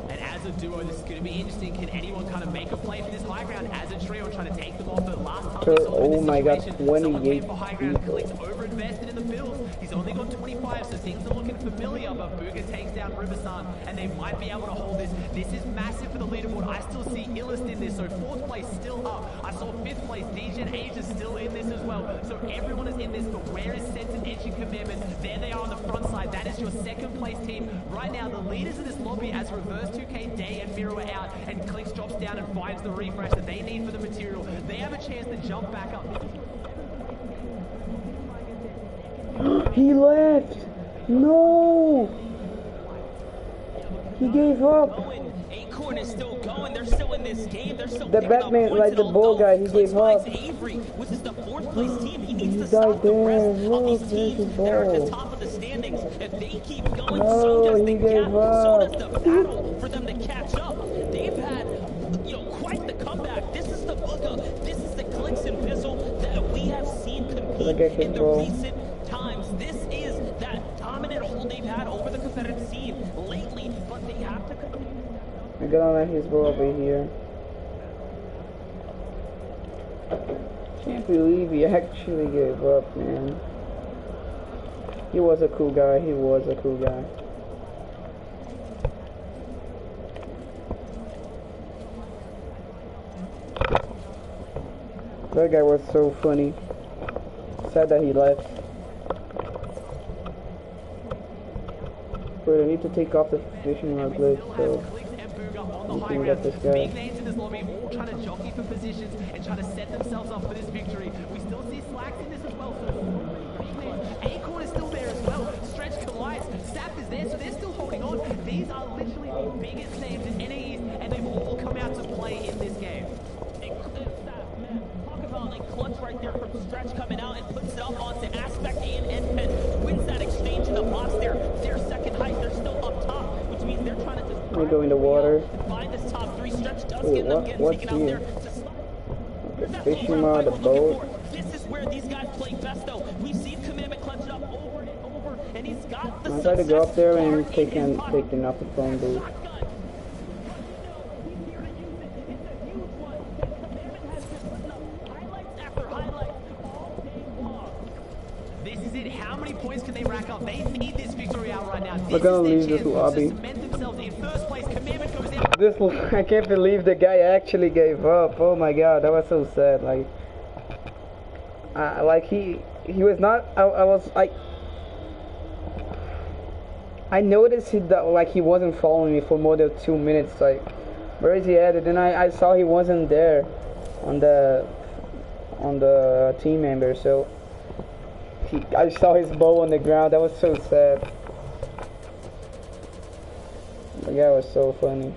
And as a duo, this is going to be interesting. Can anyone kind of make a play for this high ground as a trio, trying to take them off? The last time we saw them in this situation, someone came for high ground. Clicks over-invested in the build. He's only got 25, so things are looking familiar. But Booga takes down Riversan, and they might be able to hold this. This is massive for the leaderboard. I still see Illest in this, so 4th place still up. I saw 5th place. DJ and Age is still in this as well. So everyone is in this, but where is Sense and Edge and Commandment? There they are on the front side. That is your 2nd place team. Right now, the leaders of this lobby as Reverse 2K, Day, and Miro are out, and Clicks drops down and finds the refresh that they need for the material. They have a chance to jump back up. He left! No! He gave up! Acorn is still going. They're still in this game. They're still The Batman, like the ball guy, he gave up. Avery, which is the 4th place team. He needs to He stop died the there. rest of Look, these there's his teams that are at the ball. top of the standings. If they keep going, No, so does the he gave gap. So up. does the battle for them to catch up. They've had, quite the comeback. This is the Booga. This is the Clicks and Bizzle that we have seen compete in the recent times. This is that dominant hold they've had over the competitive scene lately, but they have to continue. I'm gonna let his go over here. Can't believe he actually gave up, man. He was a cool guy. He was a cool guy. That guy was so funny. Sad that he left. But I need to take off the fishing rod glitch, so we can get this guy. Big names in this lobby all trying to jockey for positions and trying to set themselves up for this victory. We still see Slacks in this as well, so big names. Acorn is still there as well. Stretch collides. Sap is there, so they're still holding on. These are literally the biggest names in NAEs, and they've all come out to play in this game. Talk about a clutch right there from Stretch coming out and puts it up onto Aspect and Endpen. Wins that exchange in the box there. Their second height, they're still up top, which means they're trying to just Let me go in the water. find this top three. Stretch does Ooh, get them getting what's taken out there. here? To slide. The That fishing low rod, the ground fight we're looking boat. for. This is where these guys play best, though. We've seen Commandment clutch it up over and over, and he's got the I try to go up there and success take card in his him, pocket. taking off the phone booth. Shotgun. He's here to use it. It's a huge one. Commandment has been putting up highlights after highlights all day long. This is it. How many points can they rack up? They need this victory out right now. We're gonna This is leave their this chance lobby. to cement themselves in first place. Commandment goes in. I can't believe the guy actually gave up. Oh my god, that was so sad. Like he was not. I was like, I noticed that he wasn't following me for more than 2 minutes. Like, where is he at? And then I saw he wasn't there on the team member. So I saw his bow on the ground. That was so sad. The guy was so funny.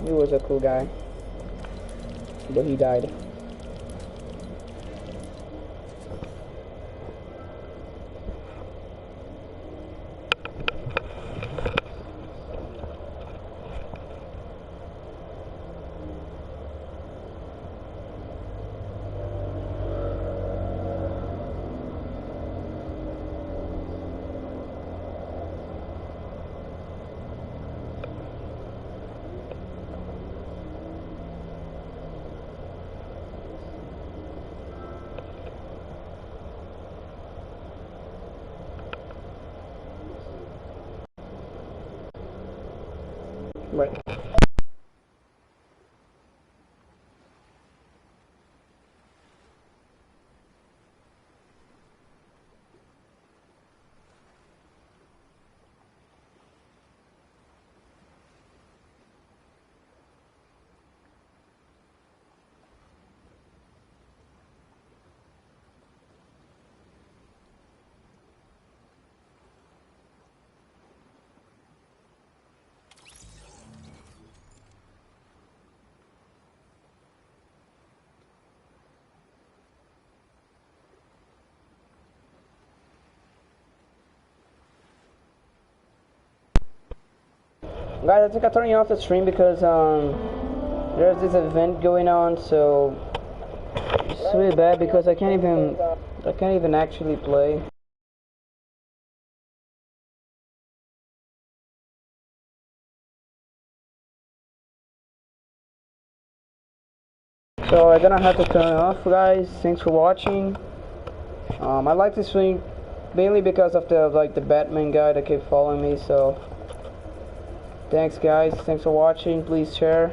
He was a cool guy, but he died. Right. Guys, I think I'm turning off the stream because there's this event going on, so it's really bad because I can't even actually play. So I'm gonna have to turn it off, guys. Thanks for watching. I like this stream mainly because of the Batman guy that kept following me, so thanks guys, thanks for watching. Please share,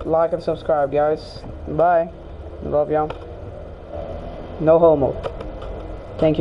like and subscribe guys. Bye. Love y'all. No homo. Thank you.